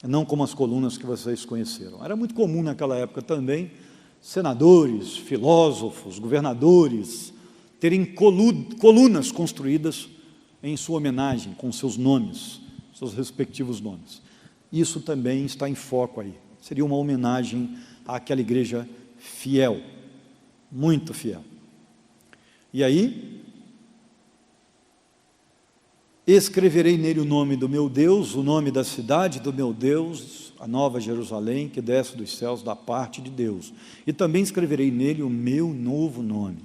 não como as colunas que vocês conheceram. Era muito comum naquela época também senadores, filósofos, governadores terem colunas construídas em sua homenagem, com seus nomes, seus respectivos nomes. Isso também está em foco aí. Seria uma homenagem àquela igreja fiel, muito fiel. E aí, escreverei nele o nome do meu Deus, o nome da cidade do meu Deus, a nova Jerusalém, que desce dos céus da parte de Deus. E também escreverei nele o meu novo nome.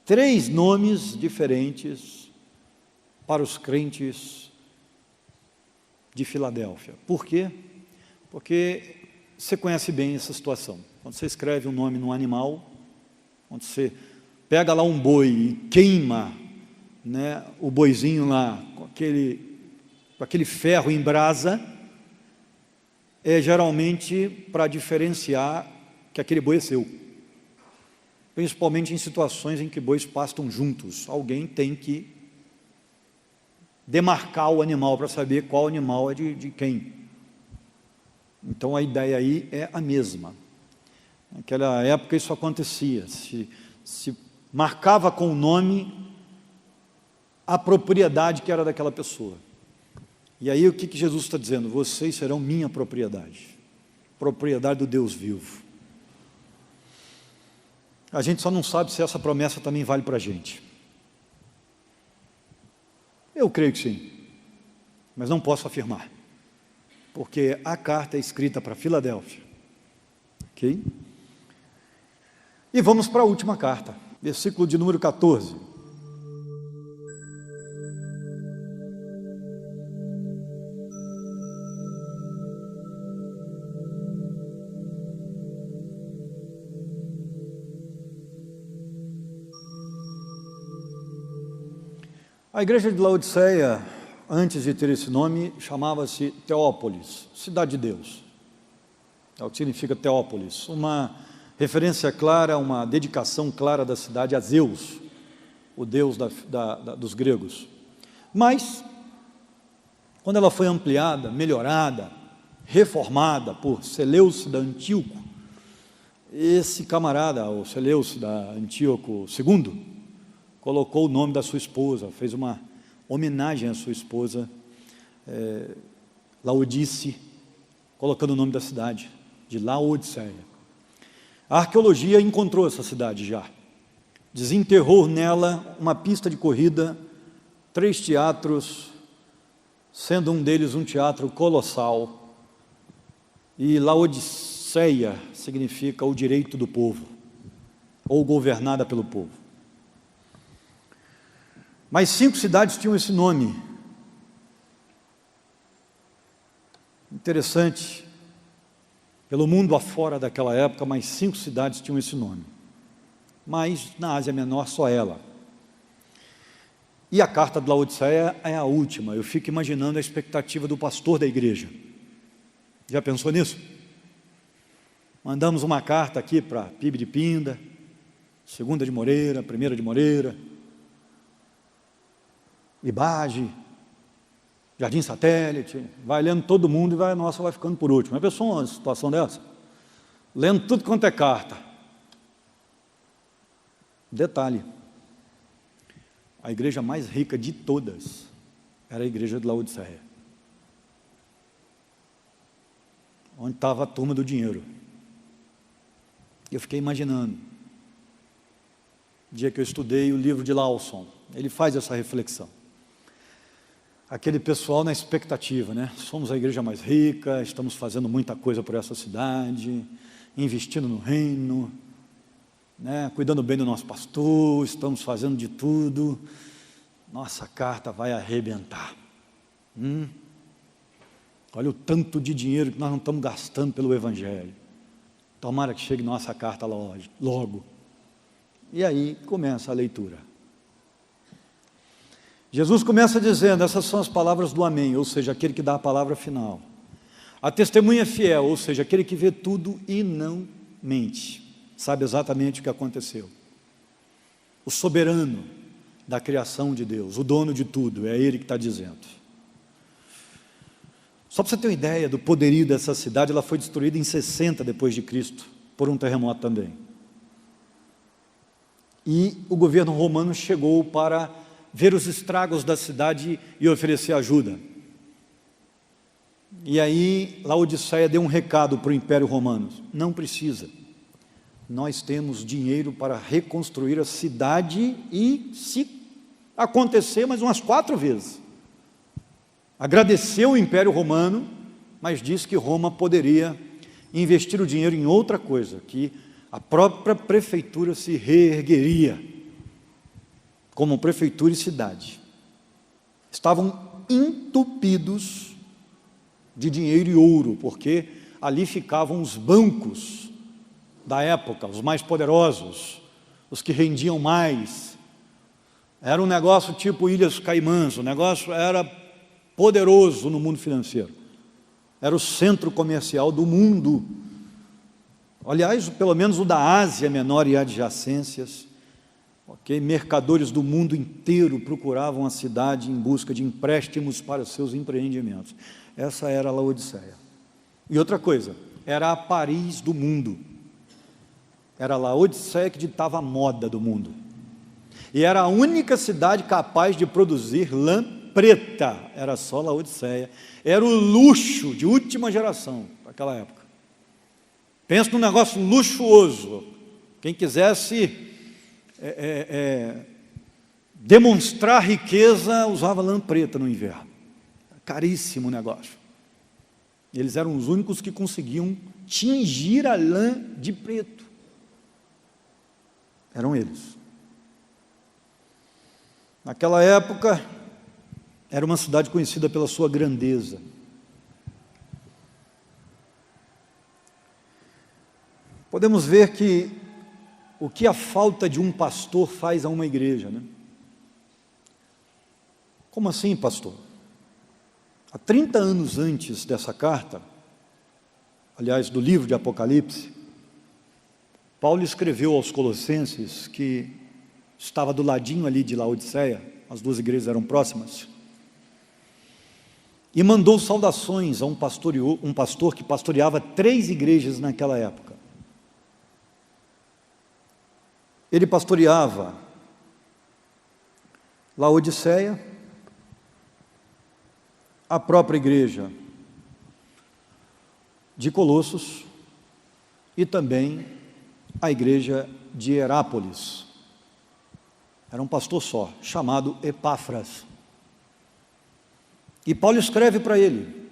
3 nomes diferentes para os crentes de Filadélfia. Por quê? Porque você conhece bem essa situação. Quando você escreve um nome num animal, quando você pega lá um boi e queima, o boizinho lá com aquele ferro em brasa, é geralmente para diferenciar que aquele boi é seu, principalmente em situações em que bois pastam juntos. Alguém tem que demarcar o animal para saber qual animal é de quem. Então a ideia aí é a mesma. Naquela época isso acontecia, se marcava com o nome a propriedade que era daquela pessoa. E aí o que Jesus está dizendo? Vocês serão minha propriedade, propriedade do Deus vivo. A gente só não sabe se essa promessa também vale para a gente. Eu creio que sim, mas não posso afirmar. porque a carta é escrita para Filadélfia. Ok? E vamos para a última carta, versículo de número 14. A igreja de Laodiceia, antes de ter esse nome, chamava-se Teópolis, cidade de Deus. É o que significa Teópolis, uma referência clara, uma dedicação clara da cidade a Zeus, o Deus dos gregos. Mas, quando ela foi ampliada, melhorada, reformada por Seleucida Antíoco, esse camarada, o Seleucida Antíoco II, colocou o nome da sua esposa, fez uma homenagem à sua esposa, Laodice, colocando o nome da cidade, de Laodiceia. A arqueologia encontrou essa cidade já, desenterrou nela uma pista de corrida, 3 teatros, sendo um deles um teatro colossal, e Laodiceia significa o direito do povo, ou governada pelo povo. Mas 5 cidades tinham esse nome. Interessante, pelo mundo afora daquela época, mais 5 cidades tinham esse nome. Mas na Ásia Menor só ela. E a carta de Laodiceia é a última. Eu fico imaginando a expectativa do pastor da igreja. Já pensou nisso? Mandamos uma carta aqui para PIB de Pinda, 2ª de Moreira, 1ª de Moreira, Ibage, Jardim Satélite, vai lendo todo mundo e a nossa vai ficando por último. Já pensou uma situação dessa? Lendo tudo quanto é carta. Detalhe, a igreja mais rica de todas era a igreja de Laodiceia, onde estava a turma do dinheiro. Eu fiquei imaginando, no dia que eu estudei o livro de Lawson, ele faz essa reflexão. Aquele pessoal na expectativa, né? Somos a igreja mais rica, estamos fazendo muita coisa por essa cidade, investindo no reino, né? Cuidando bem do nosso pastor, estamos fazendo de tudo. Nossa carta vai arrebentar. Olha o tanto de dinheiro que nós não estamos gastando pelo Evangelho. Tomara que chegue nossa carta logo. E aí começa a leitura. Jesus começa dizendo, essas são as palavras do amém, ou seja, aquele que dá a palavra final. A testemunha fiel, ou seja, aquele que vê tudo e não mente, sabe exatamente o que aconteceu. O soberano da criação de Deus, o dono de tudo, é ele que está dizendo. Só para você ter uma ideia do poderio dessa cidade, ela foi destruída em 60 depois de Cristo, por um terremoto também. E o governo romano chegou para ver os estragos da cidade e oferecer ajuda. E aí Laodiceia deu um recado para o Império Romano: não precisa, nós temos dinheiro para reconstruir a cidade e, se acontecer, mais umas 4 vezes. Agradeceu o Império Romano, mas disse que Roma poderia investir o dinheiro em outra coisa, que a própria prefeitura se reergueria como prefeitura e cidade. Estavam entupidos de dinheiro e ouro, porque ali ficavam os bancos da época, os mais poderosos, os que rendiam mais. Era um negócio tipo Ilhas Caimãs, o negócio era poderoso no mundo financeiro. Era o centro comercial do mundo. Aliás, pelo menos o da Ásia Menor e adjacências. Mercadores do mundo inteiro procuravam a cidade em busca de empréstimos para seus empreendimentos. Essa era a Laodiceia. E outra coisa, era a Paris do mundo. Era a Laodiceia que ditava a moda do mundo. E era a única cidade capaz de produzir lã preta. Era só Laodiceia. Era o luxo de última geração daquela época. Pensa num negócio luxuoso. Quem quisesse demonstrar riqueza usava lã preta no inverno. Caríssimo o negócio. Eles eram os únicos que conseguiam tingir a lã de preto. Eram eles. Naquela época, era uma cidade conhecida pela sua grandeza. Podemos ver que o que a falta de um pastor faz a uma igreja, né? Como assim, pastor? Há 30 anos antes dessa carta, aliás, do livro de Apocalipse, Paulo escreveu aos Colossenses, que estava do ladinho ali de Laodiceia, as duas igrejas eram próximas, e mandou saudações a um pastor que pastoreava 3 igrejas naquela época. Ele pastoreava Laodiceia, a própria igreja de Colossos e também a igreja de Herápolis. Era um pastor só, chamado Epáfras. E Paulo escreve para ele,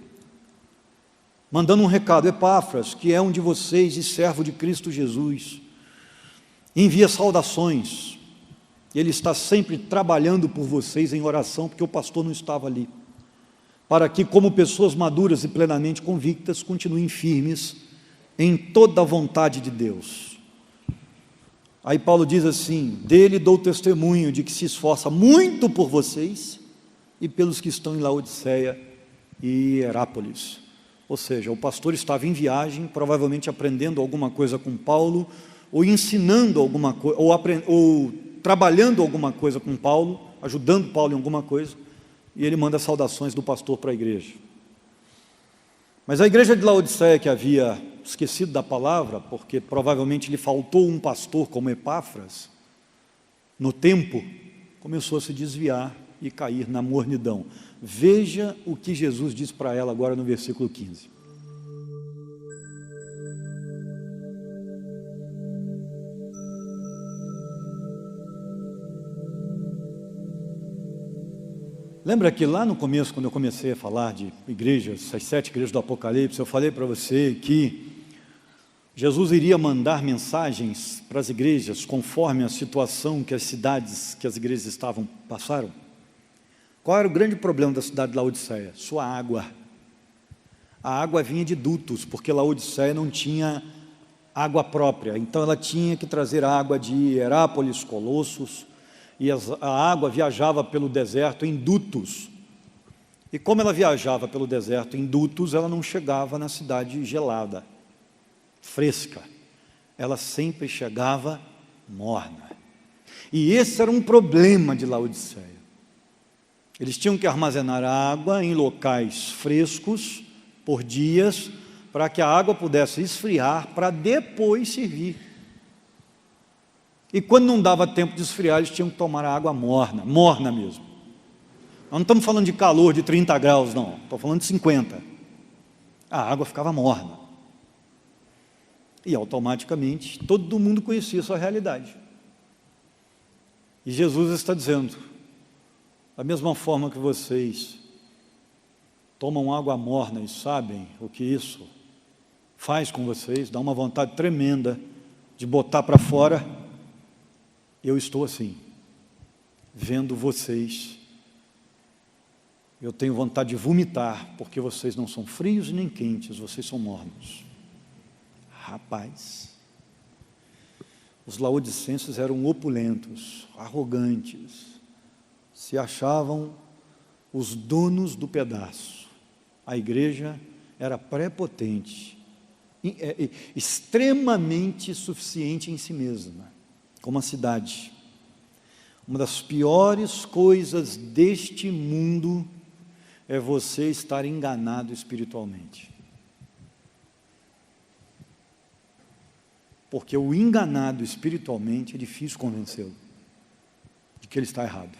mandando um recado: Epáfras, que é um de vocês e servo de Cristo Jesus, envia saudações. Ele está sempre trabalhando por vocês em oração, porque o pastor não estava ali, para que, como pessoas maduras e plenamente convictas, continuem firmes em toda a vontade de Deus. Aí Paulo diz assim: dele dou testemunho de que se esforça muito por vocês e pelos que estão em Laodiceia e Herápolis. Ou seja, o pastor estava em viagem, provavelmente aprendendo alguma coisa com Paulo, ou ensinando alguma coisa, ou trabalhando alguma coisa com Paulo, ajudando Paulo em alguma coisa, e ele manda saudações do pastor para a igreja. Mas a igreja de Laodiceia, que havia esquecido da palavra, porque provavelmente lhe faltou um pastor como Epáfras, no tempo, começou a se desviar e cair na mornidão. Veja o que Jesus diz para ela agora no versículo 15. Lembra que lá no começo, quando eu comecei a falar de igrejas, as 7 igrejas do Apocalipse, eu falei para você que Jesus iria mandar mensagens para as igrejas conforme a situação que as cidades, que as igrejas passaram? Qual era o grande problema da cidade de Laodiceia? Sua água. A água vinha de dutos, porque Laodiceia não tinha água própria, então ela tinha que trazer água de Herápolis, Colossos, e a água viajava pelo deserto em dutos. E como ela viajava pelo deserto em dutos, ela não chegava na cidade gelada, fresca. Ela sempre chegava morna. E esse era um problema de Laodiceia. Eles tinham que armazenar a água em locais frescos por dias, para que a água pudesse esfriar, para depois servir. E quando não dava tempo de esfriar, eles tinham que tomar a água morna, morna mesmo. Nós não estamos falando de calor de 30 graus, não. Estou falando de 50. A água ficava morna. E automaticamente, todo mundo conhecia a sua realidade. E Jesus está dizendo: da mesma forma que vocês tomam água morna e sabem o que isso faz com vocês, dá uma vontade tremenda de botar para fora, eu estou assim, vendo vocês, eu tenho vontade de vomitar, porque vocês não são frios nem quentes, vocês são mornos. Rapaz, os laodicenses eram opulentos, arrogantes, se achavam os donos do pedaço. A igreja era prepotente, extremamente suficiente em si mesma, como a cidade. Uma das piores coisas deste mundo é você estar enganado espiritualmente. Porque o enganado espiritualmente é difícil convencê-lo de que ele está errado.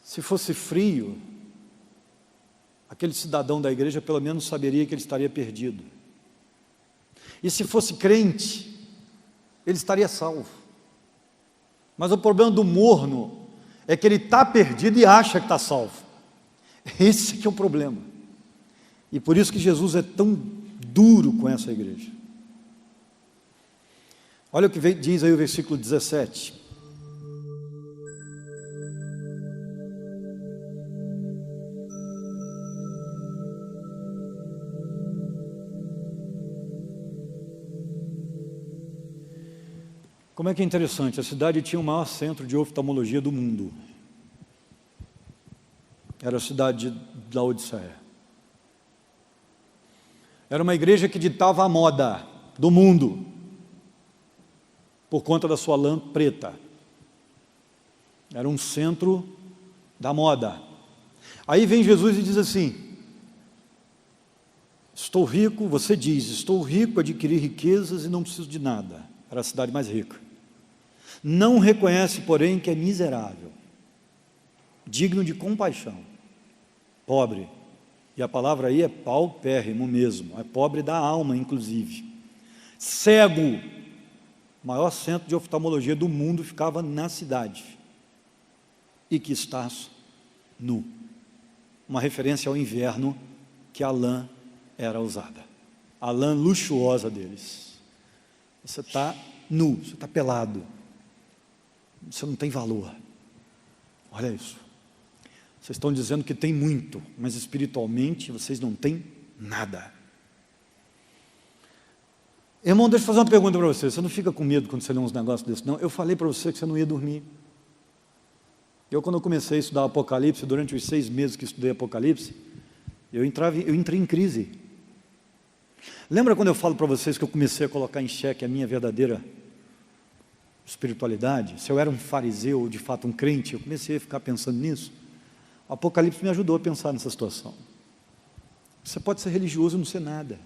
Se fosse frio, aquele cidadão da igreja pelo menos saberia que ele estaria perdido. E se fosse crente, ele estaria salvo. Mas o problema do morno é que ele está perdido e acha que está salvo. Esse que é o problema. E por isso que Jesus é tão duro com essa igreja. Olha o que diz aí o versículo 17. Como é que é interessante, a cidade tinha o maior centro de oftalmologia do mundo. Era a cidade de Laodiceia. Era uma igreja que ditava a moda do mundo, por conta da sua lã preta. Era um centro da moda. Aí vem Jesus e diz assim: estou rico, você diz, estou rico, adquiri riquezas e não preciso de nada. Era a cidade mais rica. Não reconhece, porém, que é miserável, digno de compaixão, pobre. E a palavra aí é paupérrimo mesmo, é pobre da alma, inclusive. Cego. O maior centro de oftalmologia do mundo ficava na cidade. E que estás nu. Uma referência ao inverno que a lã era usada. A lã luxuosa deles. Você está nu, você está pelado. Você não tem valor. Olha isso. Vocês estão dizendo que tem muito, mas espiritualmente vocês não têm nada. Irmão, deixa eu fazer uma pergunta para você. Você não fica com medo quando você lê uns negócios desses, não? Eu falei para você que você não ia dormir. Quando eu comecei a estudar Apocalipse, durante os 6 meses que estudei Apocalipse, eu entrei em crise. Lembra quando eu falo para vocês que eu comecei a colocar em xeque a minha verdadeira espiritualidade? Se eu era um fariseu ou de fato um crente, eu comecei a ficar pensando nisso. O Apocalipse me ajudou a pensar nessa situação. Você pode ser religioso e não ser nada.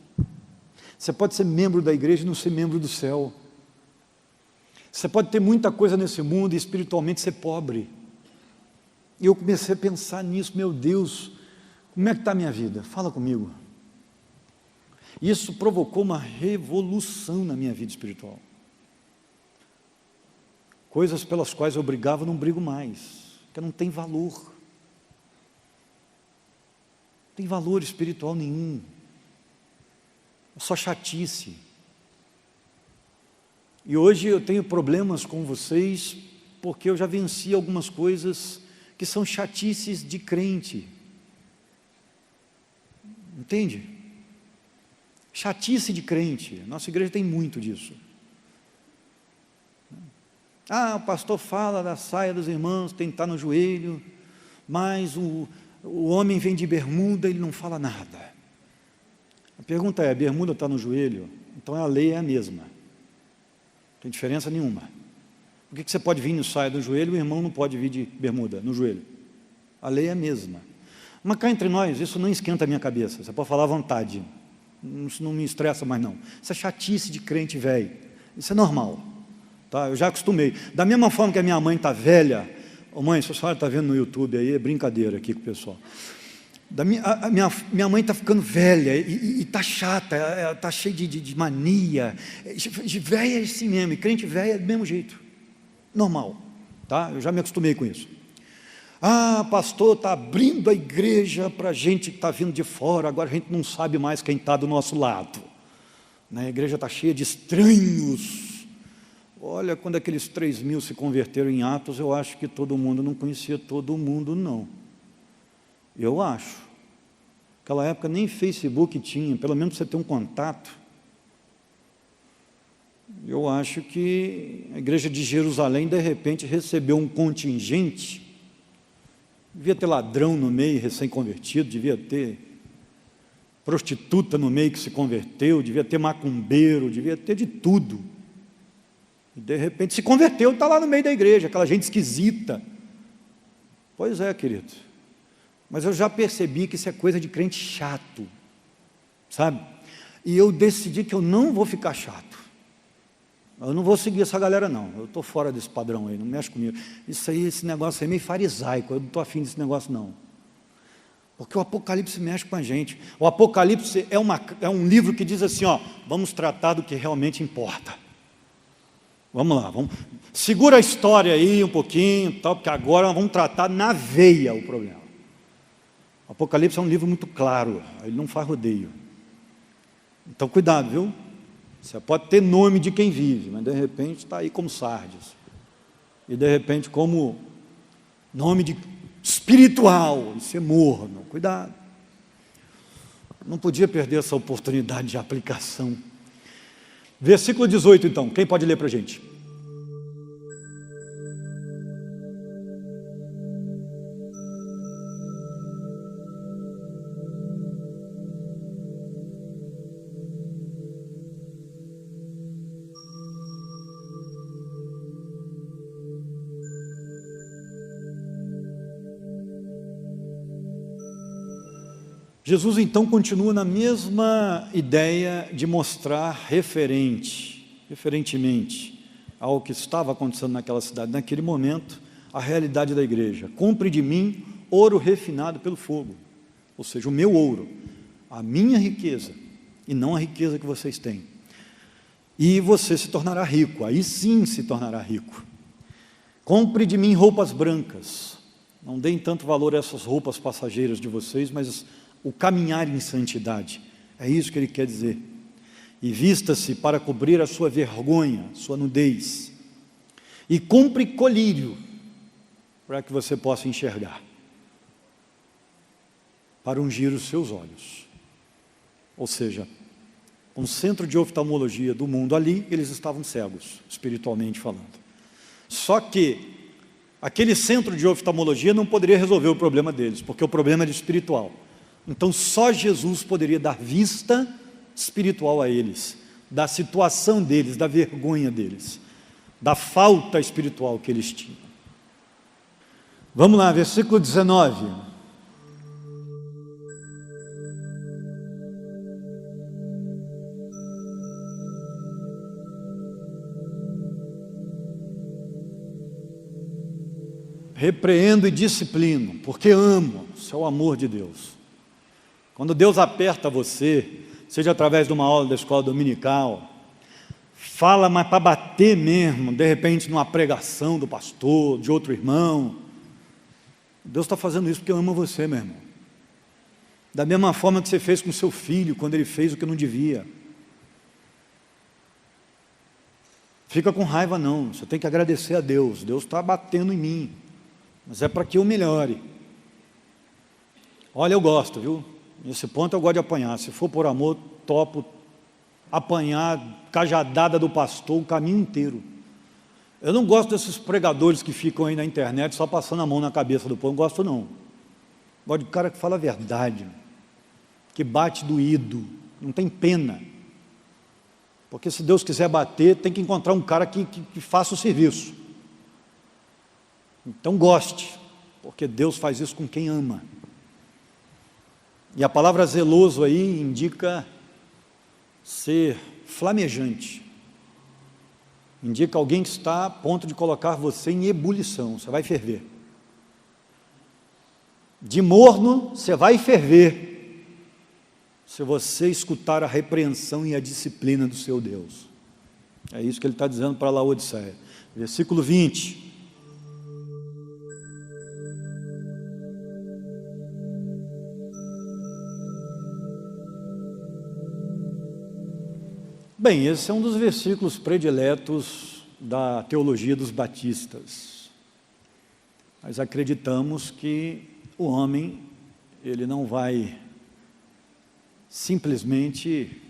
Você pode ser membro da igreja e não ser membro do céu. Você pode ter muita coisa nesse mundo e espiritualmente ser pobre. E eu comecei a pensar nisso. Meu Deus, como é que está a minha vida? Fala comigo. Isso provocou uma revolução na minha vida espiritual. Coisas pelas quais eu brigava, não brigo mais, porque não tem valor. Não tem valor espiritual nenhum. É só chatice. E hoje eu tenho problemas com vocês, porque eu já venci algumas coisas que são chatices de crente. Entende? Chatice de crente. Nossa igreja tem muito disso. O pastor fala da saia dos irmãos, tem que estar no joelho, mas o homem vem de bermuda, ele não fala nada. A pergunta é, a bermuda está no joelho? Então a lei é a mesma. Não tem diferença nenhuma. Por que você pode vir no saia do joelho e o irmão não pode vir de bermuda no joelho? A lei é a mesma. Mas cá entre nós, isso não esquenta a minha cabeça, você pode falar à vontade. Isso não me estressa mais não. Isso é chatice de crente velho. Isso é normal. Tá? Eu já acostumei. Da mesma forma que a minha mãe está velha. Mãe, se a senhora está vendo no YouTube aí, é brincadeira aqui com o pessoal. Minha mãe está ficando velha e está chata, está cheia de mania. De velha é assim mesmo, e crente velha é do mesmo jeito. Normal. Tá? Eu já me acostumei com isso. Pastor, está abrindo a igreja para gente que está vindo de fora, agora a gente não sabe mais quem está do nosso lado. A igreja está cheia de estranhos. Olha, quando aqueles 3.000 se converteram em Atos, eu acho que todo mundo não conhecia todo mundo, não. Eu acho. Naquela época nem Facebook tinha, pelo menos você ter um contato. Eu acho que a igreja de Jerusalém, de repente, recebeu um contingente. Devia ter ladrão no meio, recém-convertido, devia ter prostituta no meio que se converteu, devia ter macumbeiro, devia ter de tudo. E de repente se converteu, está lá no meio da igreja, aquela gente esquisita. Pois é, querido. Mas eu já percebi que isso é coisa de crente chato, sabe? E eu decidi que eu não vou ficar chato. Eu não vou seguir essa galera não, eu estou fora desse padrão aí, não mexe comigo. Isso aí, esse negócio aí é meio farisaico, eu não estou afim desse negócio não. Porque o Apocalipse mexe com a gente. O Apocalipse é um livro que diz assim, vamos tratar do que realmente importa. Vamos lá, segura a história aí um pouquinho, tal, porque agora nós vamos tratar na veia o problema. Apocalipse é um livro muito claro, ele não faz rodeio. Então cuidado, viu? Você pode ter nome de quem vive, mas de repente está aí como Sardes. E de repente como nome de espiritual, e ser morno. Cuidado. Não podia perder essa oportunidade de aplicação. Versículo 18 então, quem pode ler para a gente? Jesus então continua na mesma ideia de mostrar referentemente ao que estava acontecendo naquela cidade, naquele momento, a realidade da igreja. Compre de mim ouro refinado pelo fogo, ou seja, o meu ouro, a minha riqueza, e não a riqueza que vocês têm. E você se tornará rico, aí sim se tornará rico. Compre de mim roupas brancas, não deem tanto valor a essas roupas passageiras de vocês, mas o caminhar em santidade, é isso que ele quer dizer. E vista-se para cobrir a sua vergonha, sua nudez. E compre colírio, para que você possa enxergar, para ungir os seus olhos. Ou seja, um centro de oftalmologia do mundo ali, eles estavam cegos, espiritualmente falando. Só que aquele centro de oftalmologia não poderia resolver o problema deles, porque o problema era espiritual. Então só Jesus poderia dar vista espiritual a eles, da situação deles, da vergonha deles, da falta espiritual que eles tinham. Vamos lá, versículo 19. Repreendo e disciplino, porque amo, isso é o amor de Deus. Quando Deus aperta você, seja através de uma aula da escola dominical, fala, mas para bater mesmo, de repente numa pregação do pastor, de outro irmão, Deus está fazendo isso porque ama você, meu irmão. Da mesma forma que você fez com seu filho, quando ele fez o que não devia. Fica com raiva não, você tem que agradecer a Deus. Deus está batendo em mim, mas é para que eu melhore. Olha, eu gosto, viu? Nesse ponto eu gosto de apanhar. Se for por amor, topo apanhar cajadada do pastor o caminho inteiro. Eu não gosto desses pregadores que ficam aí na internet só passando a mão na cabeça do povo. Não gosto não. Gosto de cara que fala a verdade, que bate doído, não tem pena. Porque se Deus quiser bater, tem que encontrar um cara que faça o serviço. Então goste, porque Deus faz isso com quem ama. E a palavra zeloso aí indica ser flamejante. Indica alguém que está a ponto de colocar você em ebulição, você vai ferver. De morno, você vai ferver, se você escutar a repreensão e a disciplina do seu Deus. É isso que ele está dizendo para Laodiceia. Versículo 20. Bem, esse é um dos versículos prediletos da teologia dos batistas. Nós acreditamos que o homem, ele não vai simplesmente,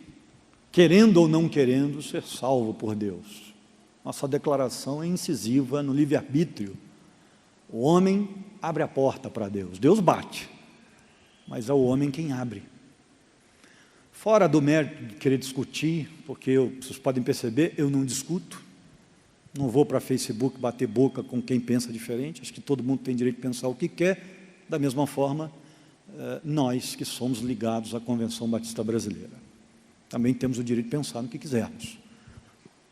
querendo ou não querendo, ser salvo por Deus. Nossa declaração é incisiva no livre-arbítrio. O homem abre a porta para Deus. Deus bate, mas é o homem quem abre. Fora do mérito de querer discutir, porque vocês podem perceber, eu não discuto, não vou para Facebook bater boca com quem pensa diferente, acho que todo mundo tem direito de pensar o que quer, da mesma forma, nós que somos ligados à Convenção Batista Brasileira, também temos o direito de pensar no que quisermos,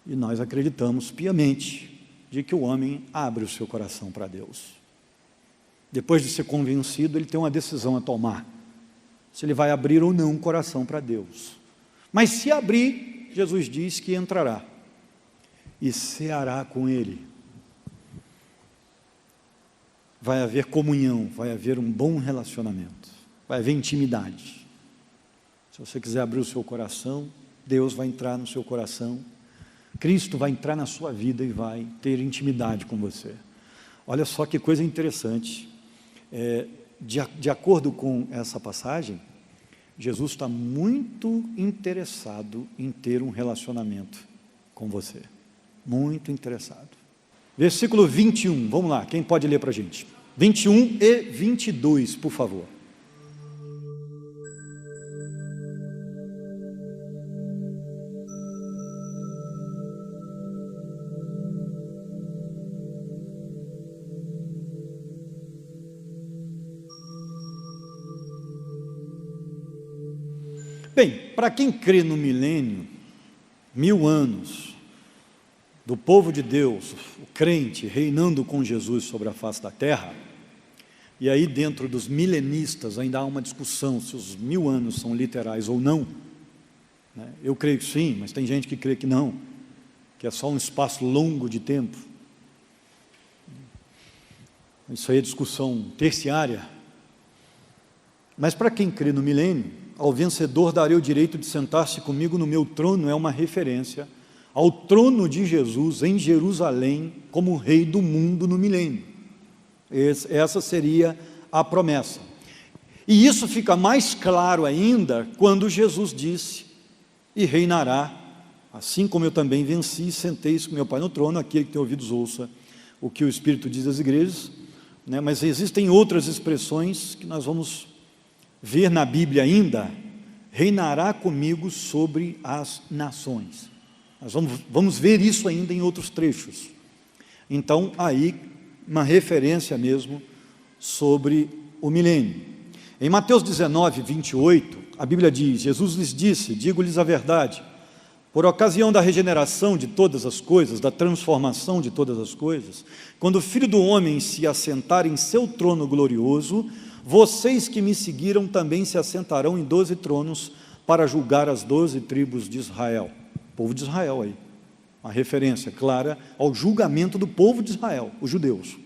e nós acreditamos piamente de que o homem abre o seu coração para Deus. Depois de ser convencido, ele tem uma decisão a tomar, se ele vai abrir ou não o coração para Deus. Mas se abrir, Jesus diz que entrará. e ceará com Ele. Vai haver comunhão, vai haver um bom relacionamento, vai haver intimidade. Se você quiser abrir o seu coração, Deus vai entrar no seu coração, Cristo vai entrar na sua vida e vai ter intimidade com você. Olha só que coisa interessante, de acordo com essa passagem, Jesus está muito interessado em ter um relacionamento com você, muito interessado. Versículo 21, vamos lá, quem pode ler para a gente? 21 e 22, por favor. Bem, para quem crê no milênio, 1000 anos, do povo de Deus, o crente reinando com Jesus sobre a face da terra, e aí dentro dos milenistas ainda há uma discussão se os 1000 anos são literais ou não, né? Eu creio que sim, mas tem gente que crê que não, que é só um espaço longo de tempo. Isso aí é discussão terciária. Mas para quem crê no milênio, ao vencedor darei o direito de sentar-se comigo no meu trono, é uma referência ao trono de Jesus em Jerusalém, como rei do mundo no milênio. Essa seria a promessa. E isso fica mais claro ainda quando Jesus disse, e reinará, assim como eu também venci e sentei-se com meu Pai no trono. Aquele que tem ouvidos ouça o que o Espírito diz às igrejas, né? Mas existem outras expressões que nós vamos ver na Bíblia ainda, reinará comigo sobre as nações. Nós vamos ver isso ainda em outros trechos. Então, aí, uma referência mesmo sobre o milênio. Em Mateus 19, 28, a Bíblia diz, Jesus lhes disse, digo-lhes a verdade, por ocasião da regeneração de todas as coisas, da transformação de todas as coisas, quando o Filho do Homem se assentar em seu trono glorioso, vocês que me seguiram também se assentarão em 12 tronos para julgar as 12 tribos de Israel. Povo de Israel aí, uma referência clara ao julgamento do povo de Israel, os judeus.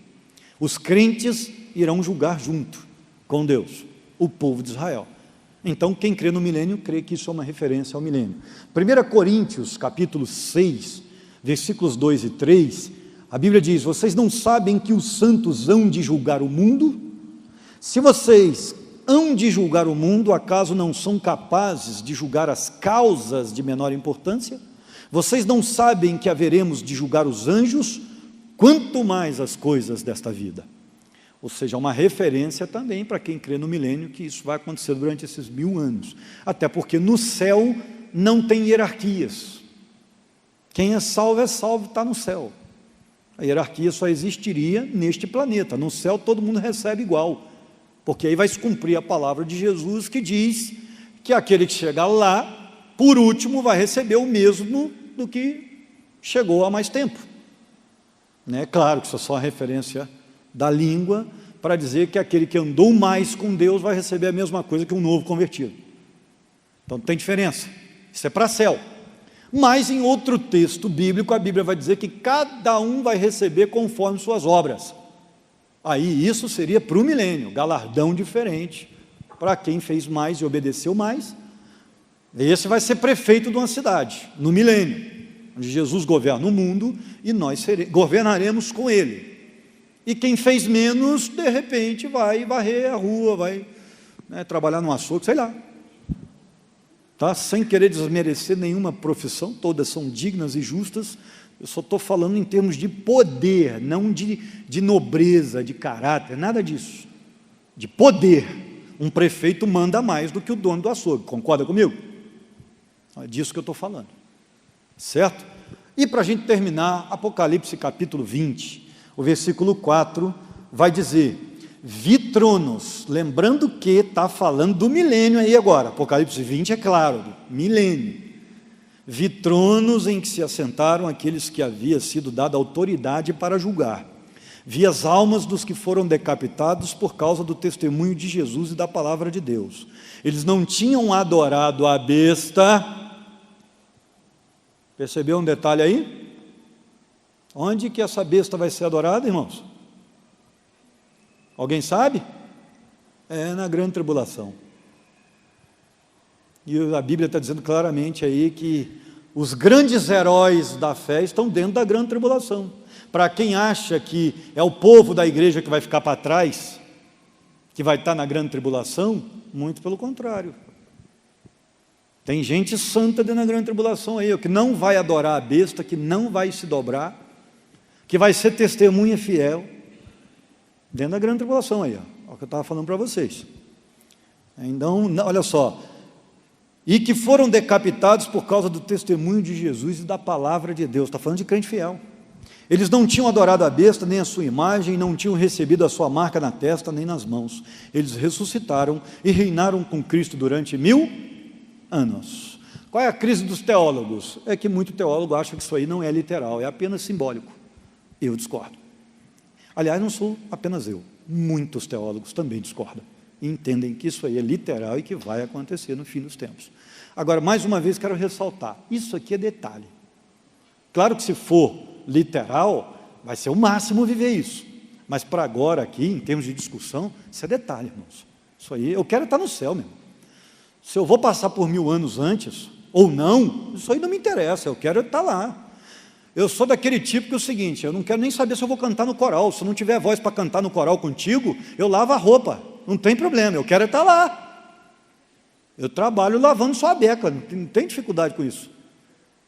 Os crentes irão julgar junto com Deus, o povo de Israel. Então quem crê no milênio, crê que isso é uma referência ao milênio. 1 Coríntios capítulo 6, versículos 2 e 3, a Bíblia diz, vocês não sabem que os santos hão de julgar o mundo? Se vocês hão de julgar o mundo, acaso não são capazes de julgar as causas de menor importância? Vocês não sabem que haveremos de julgar os anjos, quanto mais as coisas desta vida? Ou seja, uma referência também para quem crê no milênio, que isso vai acontecer durante esses 1000 anos. Até porque no céu não tem hierarquias. Quem é salvo, está no céu. A hierarquia só existiria neste planeta. No céu todo mundo recebe igual. Porque aí vai se cumprir a palavra de Jesus que diz que aquele que chegar lá, por último, vai receber o mesmo do que chegou há mais tempo. Né? Claro que isso é só uma referência da língua para dizer que aquele que andou mais com Deus vai receber a mesma coisa que um novo convertido. Então tem diferença. Isso é para céu. Mas em outro texto bíblico, a Bíblia vai dizer que cada um vai receber conforme suas obras. Aí isso seria para o milênio, galardão diferente, para quem fez mais e obedeceu mais. Esse vai ser prefeito de uma cidade, no milênio, onde Jesus governa o mundo e nós governaremos com Ele. E quem fez menos, de repente, vai varrer a rua, vai trabalhar no açougue, sei lá. Tá? Sem querer desmerecer nenhuma profissão, todas são dignas e justas. Eu só estou falando em termos de poder, não de nobreza, de caráter, nada disso. De poder. Um prefeito manda mais do que o dono do açougue, concorda comigo? É disso que eu estou falando. Certo? E para a gente terminar, Apocalipse capítulo 20, o versículo 4 vai dizer, vi tronos, lembrando que está falando do milênio aí agora, Apocalipse 20 é claro, milênio. Vi tronos em que se assentaram aqueles que havia sido dada autoridade para julgar. Vi as almas dos que foram decapitados por causa do testemunho de Jesus e da palavra de Deus. Eles não tinham adorado a besta. Percebeu um detalhe aí? Onde que essa besta vai ser adorada, irmãos? Alguém sabe? É na grande tribulação. E a Bíblia está dizendo claramente aí que os grandes heróis da fé estão dentro da grande tribulação. Para quem acha que é o povo da igreja que vai ficar para trás, que vai estar na grande tribulação, muito pelo contrário. Tem gente santa dentro da grande tribulação aí, que não vai adorar a besta, que não vai se dobrar, que vai ser testemunha fiel, dentro da grande tribulação aí, ó, é o que eu estava falando para vocês. Então, olha só, e que foram decapitados por causa do testemunho de Jesus e da palavra de Deus. Está falando de crente fiel. Eles não tinham adorado a besta, nem a sua imagem, não tinham recebido a sua marca na testa, nem nas mãos. Eles ressuscitaram e reinaram com Cristo durante 1000 anos. Qual é a crise dos teólogos? É que muito teólogo acha que isso aí não é literal, é apenas simbólico. Eu discordo. Aliás, não sou apenas eu. Muitos teólogos também discordam. E entendem que isso aí é literal e que vai acontecer no fim dos tempos. Agora, mais uma vez, quero ressaltar, isso aqui é detalhe. Claro que se for literal, vai ser o máximo viver isso. Mas para agora aqui, em termos de discussão, isso é detalhe, irmãos. Isso aí, eu quero estar no céu mesmo. Se eu vou passar por 1000 anos antes, ou não, isso aí não me interessa, eu quero estar lá. Eu sou daquele tipo que é o seguinte, eu não quero nem saber se eu vou cantar no coral. Se eu não tiver voz para cantar no coral contigo, eu lavo a roupa. Não tem problema, eu quero estar lá. Eu trabalho lavando sua beca, não tem dificuldade com isso.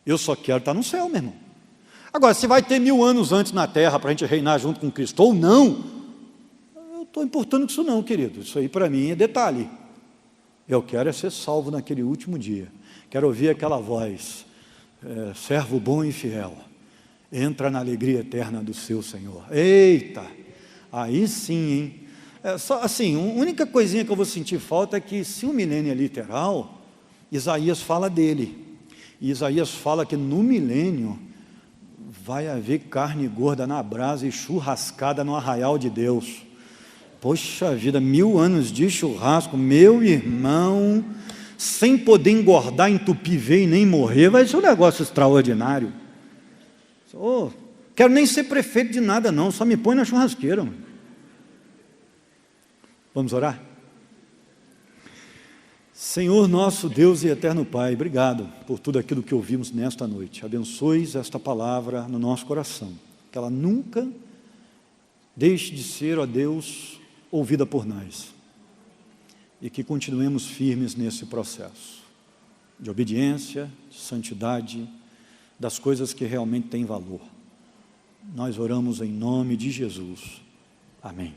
Eu só quero estar no céu, meu irmão. Agora, se vai ter 1000 anos antes na terra para a gente reinar junto com Cristo ou não, eu não estou importando com isso não, querido. Isso aí para mim é detalhe. Eu quero é ser salvo naquele último dia. Quero ouvir aquela voz, servo bom e fiel, entra na alegria eterna do seu Senhor. Eita, aí sim, hein? Só assim, a única coisinha que eu vou sentir falta é que, se o milênio é literal, Isaías fala dele. E Isaías fala que no milênio vai haver carne gorda na brasa e churrascada no arraial de Deus. Poxa vida, 1000 anos de churrasco, meu irmão, sem poder engordar, entupir veia e nem morrer, vai ser um negócio extraordinário. Quero nem ser prefeito de nada não, só me põe na churrasqueira. Vamos orar? Senhor nosso Deus e eterno Pai, obrigado por tudo aquilo que ouvimos nesta noite. Abençoe esta palavra no nosso coração, que ela nunca deixe de ser, ó Deus, ouvida por nós, e que continuemos firmes nesse processo de obediência, de santidade, das coisas que realmente têm valor. Nós oramos em nome de Jesus. Amém.